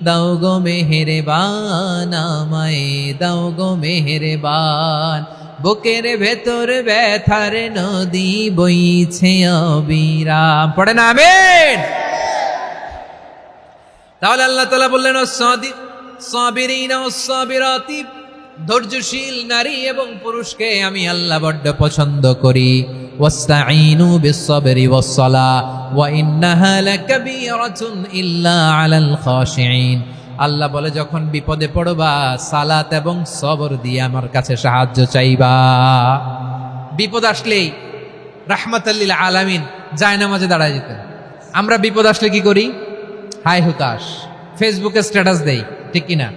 Speaker 1: দাও গো মেহেরবান, আমায় দাও গো মেহেরবান। বুকের ভেতর ব্যথার নদী বইছে অবিরাম, পড়েন আমিন। তাহলে আল্লাহ তাআলা বললেন, সাবিরিনা ওয়াস-সাবিরাতি, ধৈর্যশীল নারী এবং পুরুষকে আমি আল্লাহ বড্ড পছন্দ করি।
Speaker 2: ওয়াস্তাঈনু বিস-সাবরি ওয়াস-সালাহ ওয়া ইন্নাহা লাকাবীরাতুন ইল্লা আলাল খাশিঈন। আল্লাহ বলে যখন বিপদে পড়বা সালাত এবং সবর দিয়ে আমার কাছে সাহায্য চাইবা। বিপদ আসলেই রাহমাতাল লিল আলামিন জায়নামাজে দাঁড়ায় যেতেন। আমরা বিপদ আসলে কি করি? হাই হুতাশ, ফেসবুকে স্ট্যাটাস দেই, ঠিক কিনা?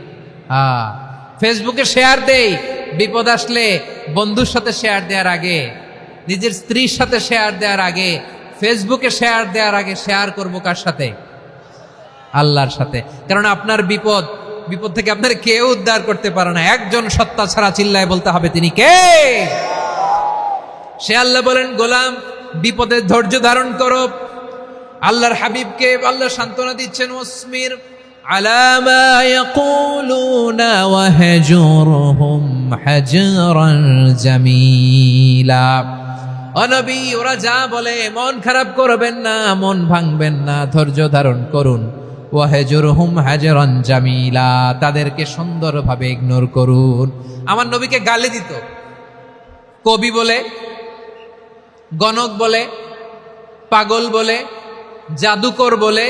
Speaker 2: ফেসবুকে শেয়ার দেই। বিপদ আসলে বন্ধুর সাথে শেয়ার দেওয়ার আগে, নিজের স্ত্রীর সাথে শেয়ার দেওয়ার আগে, ফেসবুকে শেয়ার দেওয়ার আগে শেয়ার করবো কার সাথে? আল্লাহর সাথে। কারণ আপনার বিপদ থেকে আপনার কেউ উদ্ধার করতে পারে না, একজন সত্তা ছাড়া। চিল্লায় বলতে হবে তিনি কে? সে আল্লাহ বলেন, গোলাম বিপদে ধৈর্য ধারণ করো। আল্লাহর হাবিবকে আল্লাহ সান্ত্বনা দিচ্ছেন, ওয়াসমির আলা মা ইয়াকুলুনা ওয়াহজুরহুম হাজরান জামিলা। ও নবী, ওরা যা বলে মন খারাপ করবেন না, মন ভাঙবেন না, ধৈর্য ধারণ করুন। ওয়াহজুরহুম হাজরান জামিলা, তাদেরকে সুন্দরভাবে ইগনোর করুন। আমার নবীকে গালি দিত কবি বলে, গণক বলে, পাগল বলে, জাদুকর বলে,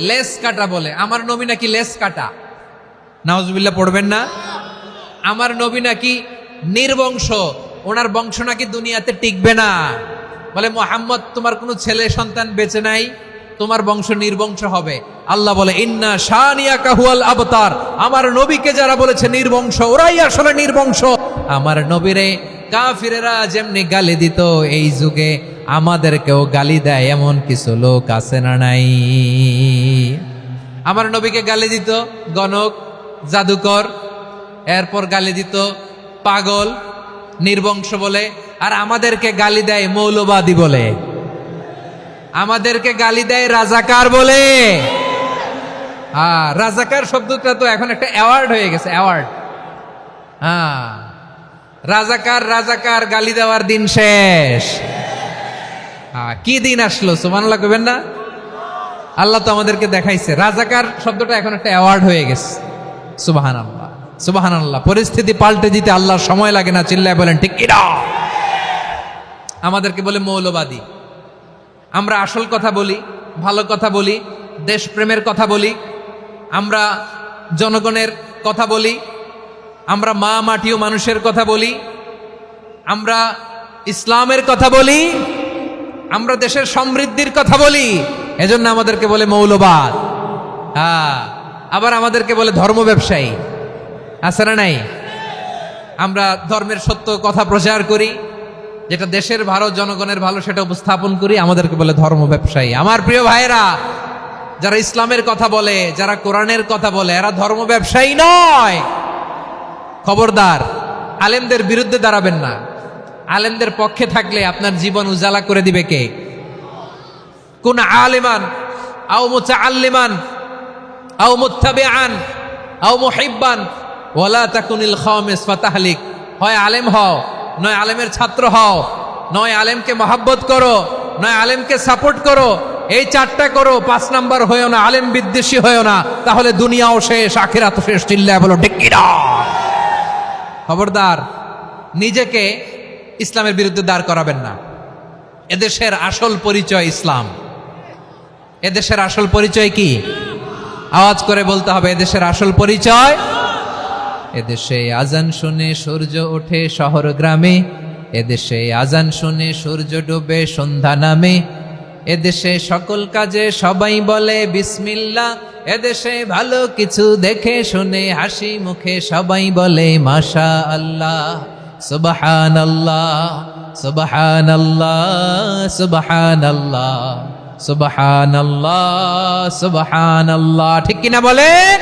Speaker 2: লেস কাটা বলে। আমার নবী নাকি লেস কাটা, নাউজুবিল্লাহ পড়বেন না। আমার নবী নাকি নির্বংশ, ওনার বংশ নাকি দুনিয়াতে টিকবে না। বলে মুহাম্মদ, তোমার কোনো ছেলে সন্তান বেঁচে নাই, তোমার বংশ নির্বংশ হবে। আল্লাহ বলে, ইন্না শানিয়াকা হুয়াল আবতার। আমার নবীকে যারা বলেছে নির্বংশ, ওরাই আসলে নির্বংশ। আমার নবীরে কাফিরেরা যেমনি গালি দিত, এই যুগে আমাদেরকেও গালি দেয় এমন কিছু লোক আছে না নাই? আমার নবীকে গালি দিত গণক, জাদুকর, এরপর গালি দিত পাগল, নির্বংশ বলে। আর আমাদেরকে গালি দেয় মৌলবাদী বলে, আমাদেরকে গালি দেয় রাজাকার বলে। রাজাকার শব্দটা তো এখন একটা অ্যাওয়ার্ড হয়ে গেছে, অ্যাওয়ার্ড। রাজাকার রাজাকার গালি দেওয়ার দিন শেষ। কি দিন আসলো? সুবহানাল্লাহ কইবেন না? আল্লাহ তো আমাদেরকে দেখাইছে। রাজাকার শব্দটা এখন একটা অ্যাওয়ার্ড হয়ে গেছে। সুবহানাল্লাহ, সুবহানাল্লাহ। পরিস্থিতি পাল্টে দিতে আল্লাহর সময় লাগে না। চিল্লায় বলেন ঠিক কিনা? আমাদেরকে বলে মৌলবাদী। আমরা আসল কথা বলি, ভালো কথা বলি, দেশপ্রেমের কথা বলি, আমরা জনগণের কথা বলি, আমরা মা মাটি ও মানুষের কথা বলি, আমরা ইসলামের কথা বলি, আমরা দেশের সমৃদ্ধির কথা বলি। এজন্য আমাদেরকে বলে মৌলবাদ। আবার আমাদেরকে বলে ধর্ম ব্যবসায়ী, আছে না নাই? আমরা ধর্মের সত্য কথা প্রচার করি, যেটা দেশের ভালো, জনগণের ভালো, সেটা উপস্থাপন করি, আমাদেরকে বলে ধর্ম ব্যবসায়ী। আমার প্রিয় ভাইরা, যারা ইসলামের কথা বলে, যারা কোরআনের কথা বলে, এরা ধর্ম ব্যবসায়ী নয়। খবরদার, আলেমদের বিরুদ্ধে দাঁড়াবেন না। আলেমদের পক্ষে থাকলে আপনার জীবন উজালা করে দিবে কে? কোন আলিমান আও মুতাআল্লিমান আও মুত্তাবিআন আও মুহিব্বান ওয়ালা তাকুনিল খামিস ফাতাহলিক। হয় আলেম হও, নয় আলেমের ছাত্র হও, নয় আলেমকে মহাব্বত করো, নয় আলেমকে সাপোর্ট করো। এই চারটা করো, 5 নাম্বার হয়েও না, আলেম বিদ্বেষী হয়েও না, তাহলে দুনিয়াও শেষ, আখিরাতও শেষ। চিল্লায় বলো ঠিক কিনা? খবরদার, নিজেকে ইসলামের বিরুদ্ধে দাঁড় করাবেন না। এদেশের আসল পরিচয় ইসলাম। এদেশের আসল পরিচয় কি? আওয়াজ করে বলতে হবে, এদেশের আসল পরিচয়। এদেশে আজান শুনে সূর্য ওঠে শহর গ্রামে, এদেশে আজান শুনে সূর্য ডুবে সন্ধ্যা নামে, এদেশে সকল কাজে সবাই বলে বিসমিল্লাহ, এদেশে ভালো কিছু দেখে শুনে হাসি মুখে সবাই বলে মাশা আল্লাহ, সুবহানাল্লাহ, সুবহানাল্লাহ, সুবহানাল্লাহ, সুবহানাল্লাহ, সুবহানাল্লাহ। ঠিক কিনা বলেন?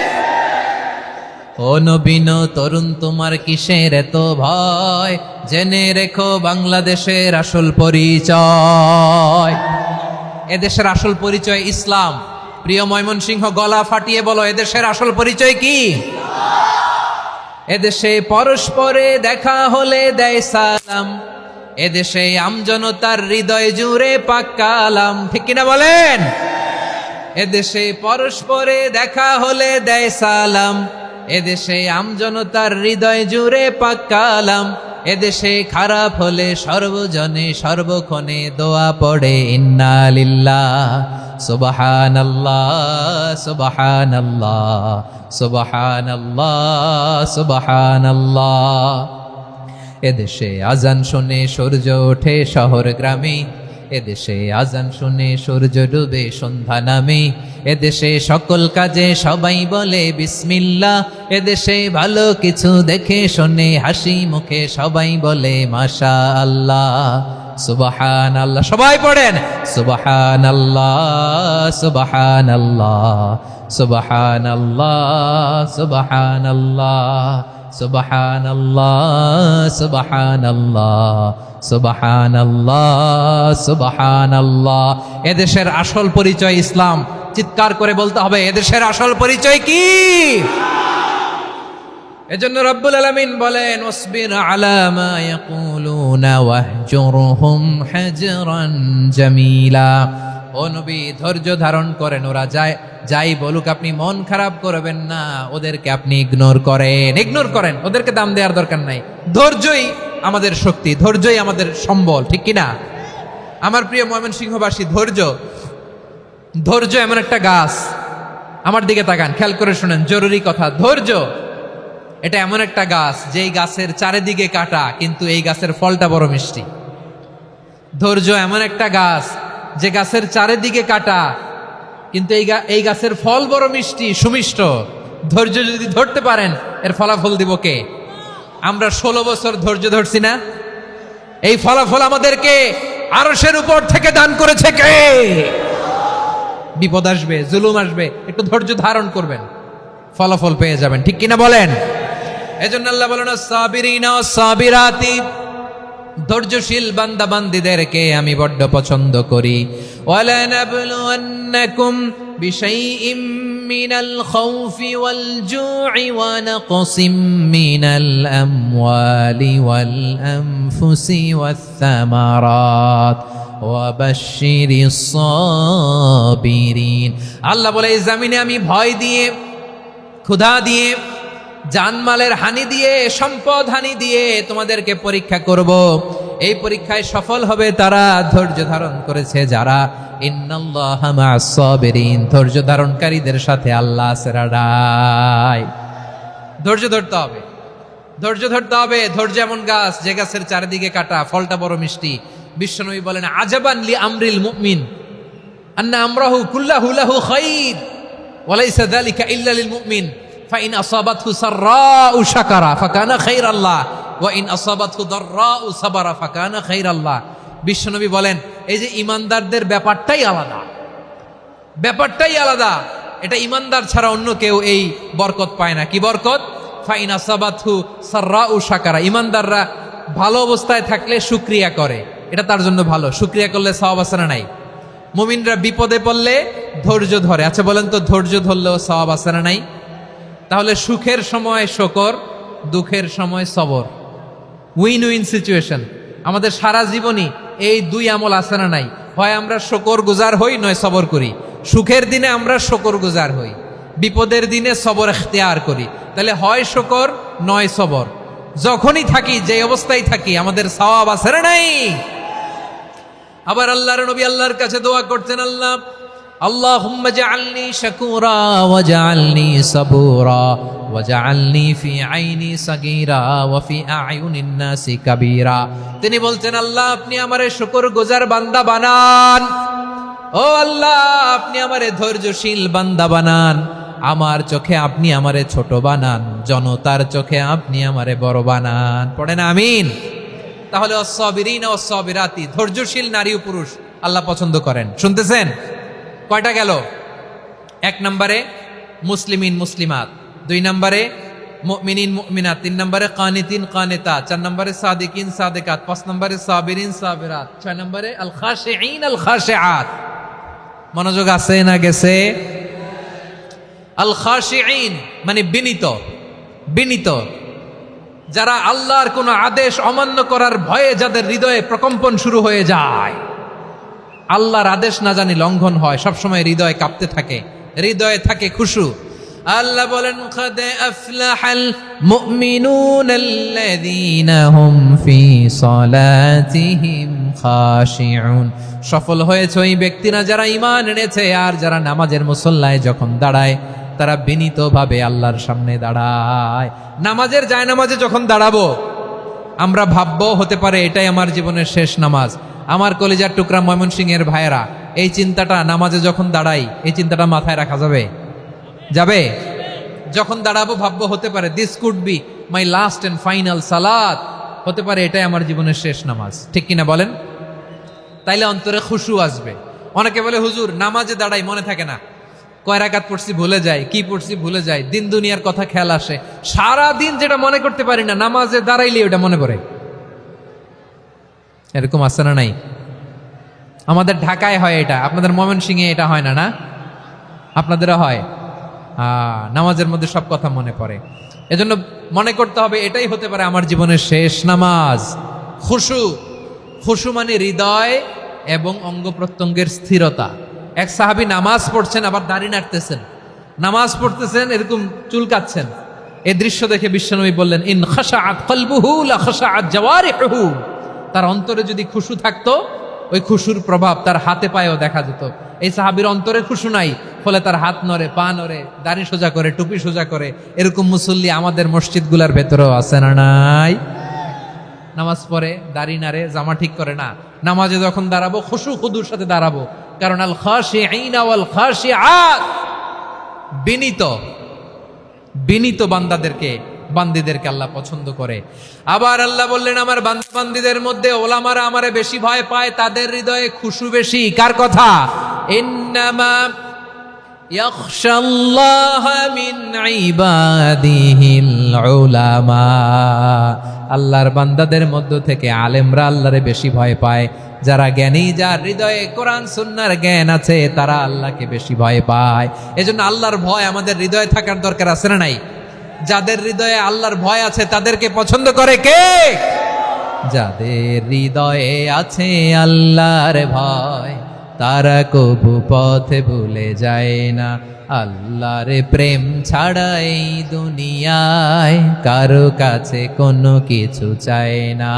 Speaker 2: ও নবীন তরুণ, তোমার কিসের এত ভয়? জেনে রেখো বাংলাদেশের আসল পরিচয়। এদেশের আসল পরিচয় ইসলাম। প্রিয় ময়মনসিংহ, গলা ফাটিয়ে বলো, এদেশের আসল পরিচয় কি? এদেশে পরস্পরে দেখা হলে দেয় সালাম, এদেশে আমজনতার হৃদয় জুড়ে পাক কালাম। ঠিক কিনা বলেন? এদেশে পরস্পরে দেখা হলে দেয় সালাম, এদেশে আমজনতার হৃদয় জুড়ে পাক কালাম, এদেশে খারাপ হলে সর্বজনে সর্বক্ষণে দোয়া পড়ে ইন্না লিল্লাহ সুবহানাল্লাহ সুবহানাল্লাহ সুবহানাল্লাহ সুবহানাল্লাহ। এদেশে আজান শুনে সূর্য ওঠে শহর গ্রামে, এদেশে আজান শুনে সূর্য ডুবে সন্ধ্যা নামে, এদেশে সকল কাজে সবাই বলে বিসমিল্লাহ, এদেশে ভালো কিছু দেখে শুনে হাসি মুখে সবাই বলে মাশাআল্লাহ সুবহানাল্লাহ। সবাই পড়েন সুবহানাল্লাহ সুবহানাল্লাহ সুবহানাল্লাহ সুবহানাল্লাহ সুবহানাল্লাহ সুবহানাল্লাহ সুবহানাল্লাহ সুবহানাল্লাহ। এদেশের আসল পরিচয় ইসলাম। চিৎকার করে বলতে হবে এদেশের আসল পরিচয় কি? এজন্য রব্বুল আলামিন বলেন ওয়াসবির আলা মা ইয়াকুলুনা ওয়াহজুরহুম হাজরান জামিলা। ও নবী ধৈর্য ধারণ করেন, ওরা যাই বলুক আপনি মন খারাপ করবেন না, ওদেরকে আপনি ইগনোর করেন, ওদেরকে দাম দেওয়ার দরকার নাই। ধৈর্যই আমাদের শক্তি, ধৈর্যই আমাদের সম্বল, ঠিক কিনা? আমার প্রিয় ময়মনসিংহবাসী, ধৈর্য এমন একটা গাছ, আমার দিকে তাকান, খেয়াল করে শুনেন, জরুরি কথা। ধৈর্য এটা এমন একটা গাছ যেই গাছের চারিদিকে কাটা, কিন্তু এই গাছের ফলটা বড় মিষ্টি। ধৈর্য এমন একটা গাছ যে গাছের চারিদিকে কাটা, কিন্তু এই গাছের ফল বড় মিষ্টি সুমিষ্ট। ধৈর্য যদি ধরতে পারেন এর ফলাফল দিব কে? আমরা 16 বছর ধৈর্য ধরছি না? এই ফলাফল আমাদেরকে আরশের উপর থেকে দান করেছে কে? বিপদ আসবে, জুলুম আসবে, একটু ধৈর্য ধারণ করবেন, ফলাফল পেয়ে যাবেন, ঠিক কিনা বলেন? এজন্য আল্লাহ বলেন সাবিরিনা সাবিরাতি, ধৈর্যশীল বান্দা বান্দীদেরকে আমি বড্ড পছন্দ করি। ওয়ালা নাবলুয়ান্নাকুম বিশাইইম মিনাল খাউফি ওয়াল জু'i ওয়া নাকসিম মিনাল আমওয়ালি ওয়াল আনফুসি ওয়াস সামারাত ওয়া বাশশিরিস সাবিরিন। আল্লাহ বলে এই জমিনে আমি ভয় দিয়ে, ক্ষুধা দিয়ে, জানমালের হানি দিয়ে, সম্পদ হানি দিয়ে তোমাদেরকে পরীক্ষা করব। এই পরীক্ষায় সফল হবে তারা ধৈর্য ধারণ করেছে যারা। ইন্নাল্লাহা মা'আস সাবিরিন, ধৈর্য ধারণকারীদের সাথে আল্লাহ আছে রাডাই। ধৈর্য ধরতে হবে, ধৈর্য ধরতে হবে। ধৈর্য এমন গাছ যে গাছের চারিদিকে কাটা, ফলটা বড় মিষ্টি। বিশ্বনবী বলেন আজাবান লি আমরিল মুমিন আন্না আমরাহু কুল্লাহু লাহু খাইর ওয়া লাইসা যালিকা ইল্লা লিল মুমিন ফাইন আসাবাতহু সাররাউ শাকারা ফাকানা খাইরাল্লাহ ওয়া ইন আসাবাতহু দাররাউ সাবারা ফাকানা খাইরাল্লাহ। বিশ্বনবী বলেন এই যে ইমানদারদের ব্যাপারটাই আলাদা, ব্যাপারটাই আলাদা। এটা ইমানদার ছাড়া অন্য কেউ এই বরকত পায় না। কি বরকত? ফাইন আসাবাতহু সাররাউ শাকারা। ইমানদাররা ভালো অবস্থায় থাকলে শুকরিয়া করে, এটা তার জন্য ভালো। শুকরিয়া করলে সওয়াব আছে না নাই? মুমিনরা বিপদে পড়লে ধৈর্য ধরে। আচ্ছা বলেন তো, ধৈর্য ধরলেও সওয়াব আছে না নাই? তাহলে সুখের সময় শুকর, দুঃখের সময় সবর, উইন উইন সিচুয়েশন। আমাদের সারা জীবনই এই দুই আমল আছে না নাই? হয় আমরা শুকর গুজার হই, নয় সবর করি। সুখের দিনে আমরা শুকর গুজার হই, বিপদের দিনে সবর ইখতিয়ার করি। তাহলে হয় শুকর নয় সবর। যখনই থাকি, যে অবস্থায় থাকি, আমাদের সওয়াব আছে না নাই? আবার আল্লাহর নবী আল্লাহর কাছে দোয়া করতেন, আল্লাহুম্মা জাআলনি শাকুরা ওয়াজআলনি সাবুরা ওয়াজআলনি ফি আইনি সাগীরা ওয়া ফি আ'য়ুনিন নাসি কাবীরা। তিনি বলতেন আল্লাহ আপনি আমারে শুকরগুজার বান্দা বানান, ও আল্লাহ আপনি আমারে ধৈর্যশীল বান্দা বানান, আমার চোখে আপনি আমারে ছোট বানান, জনতার চোখে আপনি আমারে বড় বানান। পড়েন আমিন। তাহলে অস-সাবিরিনা ওয়াস-সাবিরাতি, ধৈর্যশীল নারী ও পুরুষ আল্লাহ পছন্দ করেন। শুনতেছেন? কয়টা গেল? 1 নম্বরে মুসলিমিন মুসলিমাত, 2 নম্বরে মুমিনিন মুমিনাত, 3 নম্বরে কানিতিন কানিতাত, 4 নম্বরে সাদিকিন সাদিকাত, 5 নম্বরে সাবিরিন সাবিরাত, 6 নম্বরে আল খাশিঈন আল খাশিআত। মনোযোগ আছে না গেছে? আল খাশিঈন মানে বিনীত, বিনীত, যারা আল্লাহর কোন আদেশ অমান্য করার ভয়ে যাদের হৃদয়ে প্রকম্পন শুরু হয়ে যায়, আল্লাহর আদেশ না জানি লঙ্ঘন হয়, সবসময় হৃদয় কাঁপতে থাকে, হৃদয়ে থাকে খুশু। আল্লাহ বলেন قد أفلح المؤمنون الذين هم في صلاتهم خاشعون। সফল হয়েছে ওই ব্যক্তিরা যারা ঈমান এনেছে আর যারা নামাজের মুসল্লায় যখন দাঁড়ায় তারা বিনীতভাবে আল্লাহর সামনে দাঁড়ায়। নামাজের জায়নামাজে যখন দাঁড়াবো আমরা ভাববো হতে পারে এটাই আমার জীবনের শেষ নামাজ। আমার কলিজার টুকরা ময়মনসিংহের ভাইয়েরা, এই চিন্তাটা নামাজে যখন দাঁড়াই এই চিন্তাটা মাথায় রাখা যাবে? যাবে? যখন দাঁড়াবো ভাববো হতে পারে this could be my last and final সালাত, হতে পারে এটাই আমার জীবনের শেষ নামাজ। ঠিক কিনা বলেন? তাইলে অন্তরে খুশু আসবে। অনেকে বলে হুজুর নামাজে দাঁড়াই মনে থাকে না, কয় রাকাত পড়ছি ভুলে যায়, কি পড়ছি ভুলে যায়, দিন দুনিয়ার কথা খেয়াল আসে, সারা দিন যেটা মনে করতে পারি না নামাজে দাঁড়াইলে ওটা মনে পড়ে। এরকম আছে না নাই? আমাদের ঢাকায় হয় এটা, আপনাদের ময়মনসিংহে এটা হয় না? না আপনাদেরও হয়? নামাজের মধ্যে সব কথা মনে পড়ে। এজন্য মনে করতে হবে এটাই হতে পারে আমার জীবনের শেষ নামাজ। খুশু, খুশু মানে হৃদয় এবং অঙ্গ প্রত্যঙ্গের স্থিরতা। এক সাহাবী নামাজ পড়ছেন আবার দাড়ি নাড়তেছেন, নামাজ পড়তেছেন এরকম চুলকাচ্ছেন। এই দৃশ্য দেখে বিশ্বনবী বললেন ইন খাশাআত কলবুহু লা খাশাআত জাওয়ারিহুহু। তার অন্তরে যদি খুশু থাকতো ওই খুশুর প্রভাব তার হাতে পায়েও দেখা যেত। এই সাহাবীর অন্তরে খুশু নাই, ফলে তার হাত নড়ে, পা নড়ে, দাড়ি সোজা করে, টুপি সোজা করে। এরকম মুসল্লি আমাদের মসজিদগুলোর ভেতরেও আছে না নাই? নামাজ পড়ে, দাড়ি নাড়ে, জামা ঠিক করে না, নামাজে যখন দাঁড়াবো খুশু খুদুর সাথে দাঁড়াবো। কারণ আল খাশিঈনা ওয়াল খাশিআত, বিনীত বিনীত বান্দিদেরকে আল্লাহ পছন্দ করে। আবার আল্লাহ বললেন আমার বান্দিদের মধ্যে ওলামারা আমারে বেশি ভয় পায়, তাদের হৃদয়ে খুশু বেশি। কার কথা? ইন্নামা ইয়াখশাল্লাহা মিন ইবাদিহিল উলামা। আল্লাহর বান্দাদের মধ্য থেকে আলেমরা আল্লাহরে বেশি ভয় পায়। যারা জ্ঞানী, যার হৃদয়ে কোরআন সুন্নাহর জ্ঞান আছে, তারা আল্লাহকে বেশি ভয় পায়। এজন্য আল্লাহর ভয় আমাদের হৃদয়ে থাকার দরকার আছে না নাই? যাদের হৃদয়ে আল্লাহর ভয় আছে তাদেরকে পছন্দ করে কে? যাদের হৃদয়ে আছে আল্লাহর ভয় তারা কবু পথে ভুলে যায় না। আল্লাহর প্রেম ছাড়া এই দুনিয়ায় কারো কাছে কোনো কিছু চায় না।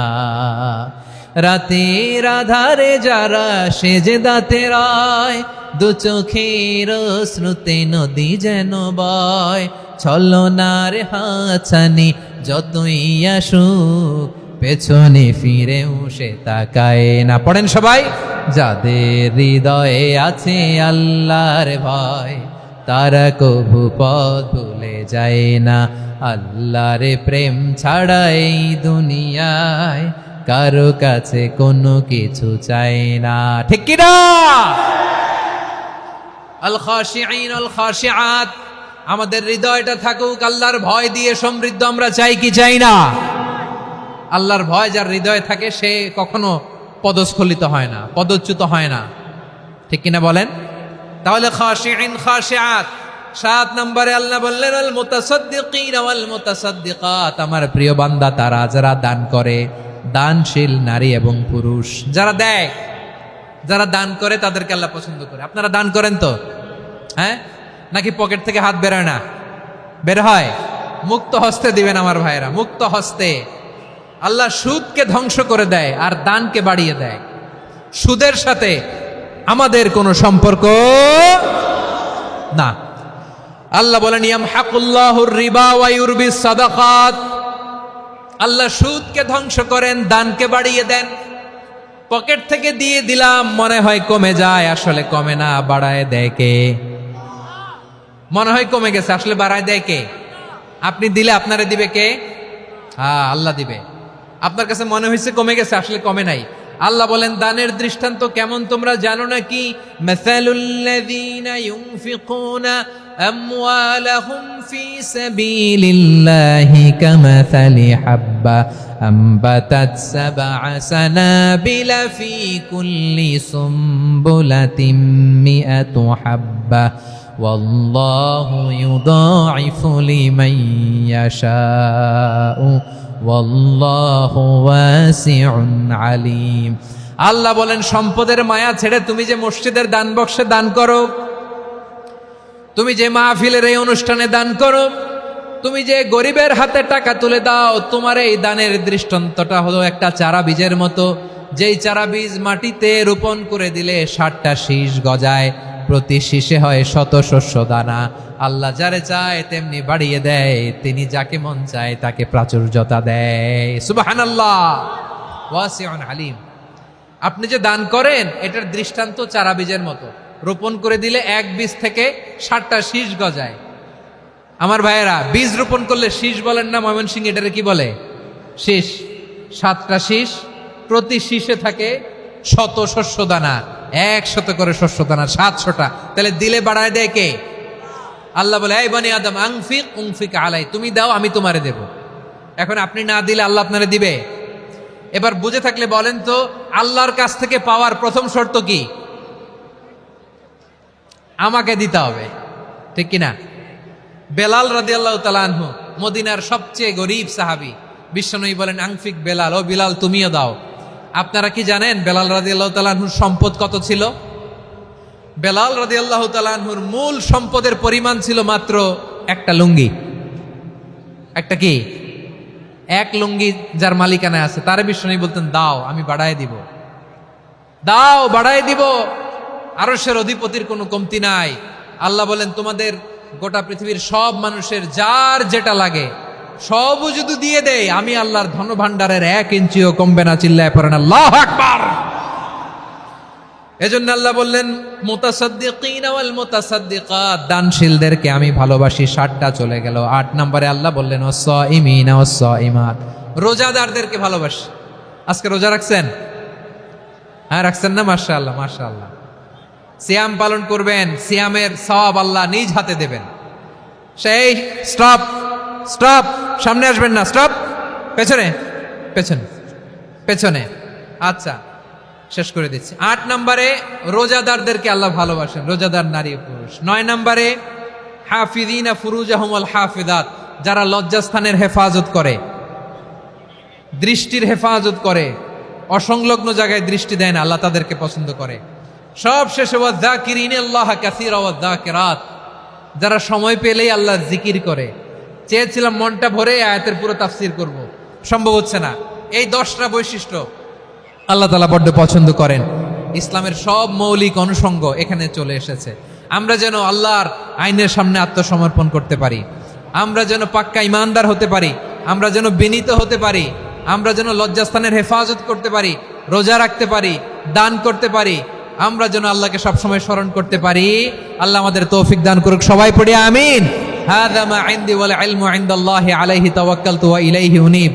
Speaker 2: রাতের আধারে যারা সেজদাতে রয়, দু চোখের শ্রুতে নদী যেন বয়। ছলনার হাতছানি যতই আসুক পেছনে ফিরেও সে তাকায় না। পড়েন সবাই। যাদের হৃদয়ে আছে আল্লাহর ভয় তারা কবু পথ ভুলে যায় না। আল্লাহর প্রেম ছাড়া এই দুনিয়ায় কারো কাছে কোনো কিছু চায় না। ঠিক কি না? আল খাশিঈন আল খাশিআত, আমাদের হৃদয়টা থাকুক আল্লাহর ভয় দিয়ে সমৃদ্ধ। আমরা চাই কি চাই না? আল্লাহর ভয় যার হৃদয়ে থাকে সে কখনো পদস্খলিত হয় না, পদচ্যুত হয় না। ঠিক কিনা বলেন? তাহলে খাশিঈন খাশিআত। 7 নম্বরে আল্লাহ বললেন আল মুতাসাদ্দিকিন ওয়াল মুতাসাদ্দিকাত, আমার প্রিয় বান্দা তারা যারা দান করে, দানশীল নারী এবং পুরুষ যারা দেয়, যারা দান করে তাদেরকে আল্লাহ পছন্দ করে। আপনারা দান করেন তো? হ্যাঁ, নাকি পকেট থেকে হাত বেরোয় না? বের হয়। মুক্ত হস্তে দিবেন আমার ভাইরা, মুক্ত হস্তে। আল্লাহ সুদকে ধ্বংস করে দেয় আর দানকে বাড়িয়ে দেয়। সুদের সাথে আমাদের কোনো সম্পর্ক না। আল্লাহ বলেন ইয়ামহাকুল্লাহুর রিবা ওয়া ইউরবিস সাদাকাত। আল্লাহ সুদকে ধ্বংস করেন, দানকে বাড়িয়ে দেন। পকেট থেকে দিয়ে দিলাম মনে হয় কমে যায়, আসলে কমে না, বাড়ায় দেয় কে? মনে হয় কমে গেছে, আসলে বাড়ায় দেয় কে? আপনি দিলে আপনারে দিবে কে? হ্যাঁ, আল্লাহ দিবে। আপনার কাছে মনে হয়েছে কমে গেছে, আসলে কমে নাই। আল্লাহ বলেন দানের দৃষ্টান্ত কেমন তোমরা জানো নাকি? মাসালুল্লাযীনা ইউনফিকুনা আমওয়ালাহুম ফি সাবিলিল্লাহি কামাসালি হাব্বা আম্বাতাত সাবআ সানাবিলা ফি কুল্লি সুমবুলাতিন মিআতু হাব্বা ওয়াল্লাহু ইউদাঈফু লিমান ইয়াশাউ ওয়াল্লাহু ওয়াসিউন আলিম। আল্লাহ বলেন সম্পদের মায়া ছেড়ে তুমি যে মসজিদের দান বক্সে দান করো, তুমি যে মাহফিলের এই অনুষ্ঠানে দান করো, তুমি যে গরিবের হাতে টাকা তুলে দাও, তোমার এই দানের দৃষ্টান্তটা হলো একটা চারা বীজের মতো, যেই চারা বীজ মাটিতে রোপণ করে দিলে 60টা শীষ গজায়, প্রতি শীষে হয় শত শস্য দানা। আল্লাহ যারে চায় তেমনি বাড়িয়ে দেয়, তিনি যাকে মন চায় তাকে প্রাচুর্যতা দেয়। সুবহানাল্লাহ, ওয়াসিউন আলিম। আপনি যে দান করেন এটার দৃষ্টান্ত চারা বীজের মতো, রোপণ করে দিলে এক বীজ থেকে 60টা শীষ গজায়। আমার ভাইয়েরা, বীজ রোপণ করলে শীষ বলেন না, ময়মনসিংহ এটারে কি বলে? শীষ। 7টা শীষ, প্রতি শীষে থাকে শত শস্য দানা, 100 করে শস্য দানা, 700টা। তাহলে দিলে বাড়ায় দেয় কে? আল্লাহ বলে, এই বনি আদম আনফিক উনফিক আলাই, তুমি দাও আমি তোমারে দেব। এখন আপনি না দিলে আল্লাহ আপনারে দিবে? এবার বুঝে থাকলে বলেন তো, আল্লাহর কাছ থেকে পাওয়ার প্রথম শর্ত কি? আমাকে দিতে হবে, ঠিক কিনা? বেলাল রাদিয়াল্লাহু তাআলা আনহু, মদিনার সবচেয়ে গরীব সাহাবী, বিশ্বনবী বলেন, আনফিক বেলাল, ও বিলাল তুমিও দাও। আপনারা কি জানেন বেলাল রাদিয়াল্লাহু তাআলা আনহুর সম্পদ কত ছিল? বেলাল রাদিয়াল্লাহু তাআলা আনহুর মূল সম্পদের পরিমাণ ছিল মাত্র একটা লুঙ্গি। একটা কি? এক লুঙ্গি যার মালিকানায় আছে, তারে বিশ্বনবী বলতেন, দাও আমি বাড়ায় দিব, দাও বাড়ায় দিব। আরশের অধিপতির কোনো কমতি নাই। আল্লাহ বলেন, তোমাদের গোটা পৃথিবীর সব মানুষের যার যেটা লাগে সবও যদি দিয়ে দেয়, আমি আল্লাহর ধন ভাণ্ডারের 1 ইঞ্চিও কমবে না। চিল্লায় পড়েন আল্লাহু আকবার। এজন্য আল্লাহ বললেন, মুতাসাদ্দিকিনা ওয়াল মুতাসাদ্দিকাত, দানশীলদেরকে আমি ভালোবাসি। 60টা চলে গেল। 8 নম্বরে আল্লাহ বললেন, ওয়াসসাইমিনা ওয়াসসাইমাত, রোজাদারদেরকে ভালোবাসি। আজকে রোজা রাখছেন? হ্যাঁ, রাখছেন না? মাশাআল্লাহ মাশাআল্লাহ। সিয়াম পালন করবেন, সিয়ামের সওয়াব আল্লাহ নিজ হাতে দেবেন। সেই স্টপ স্টপ, সামনে আসবেন না, স্টপ, পেছনে পেছনে পেছনে। আচ্ছা, শেষ করে দিচ্ছি। 8 নম্বরে রোজাদারদেরকে আল্লাহ ভালোবাসেন, রোজাদার নারী ও পুরুষ। 9 নম্বরে হাফিযিনা ফুরুজাহুম ওয়াল হাফিযাত, যারা লজ্জাস্থানের হেফাজত করে, দৃষ্টির হেফাজত করে, অসংলগ্ন জায়গায় দৃষ্টি দেয় না, আল্লাহ তাদেরকে পছন্দ করে। সব শেষে ওয়াযাকিরিনাল্লাহ কাসীরা ওয়াযাকিরাত, যারা সময় পেলেই আল্লাহর জিকির করে। চেয়েছিলাম মনটা ভরে আয়াতের পুরো তাফসীর করব, সম্ভব হচ্ছে না। এই 10টা বৈশিষ্ট্য আল্লাহ তাআলা বড্ড পছন্দ করেন। ইসলামের সব মৌলিক অনুষঙ্গ এখানে চলে এসেছে। আমরা যেন আল্লাহর আইনের সামনে আত্মসমর্পণ করতে পারি, আমরা যেন পাক্কা ইমানদার হতে পারি, আমরা যেন বিনীত হতে পারি, আমরা যেন লজ্জাস্থানের হেফাজত করতে পারি, রোজা রাখতে পারি, দান করতে পারি, আমরা যেন আল্লাহকে সবসময় স্মরণ করতে পারি। আল্লাহ আমাদের তৌফিক দান করুক। সবাই পড়ি আমিন। হাযা মা ইনদি ওয়াল ইলমু ইনদাল্লাহি আলাইহি তাওয়াক্কালতু ওয়া ইলাইহি উনীব।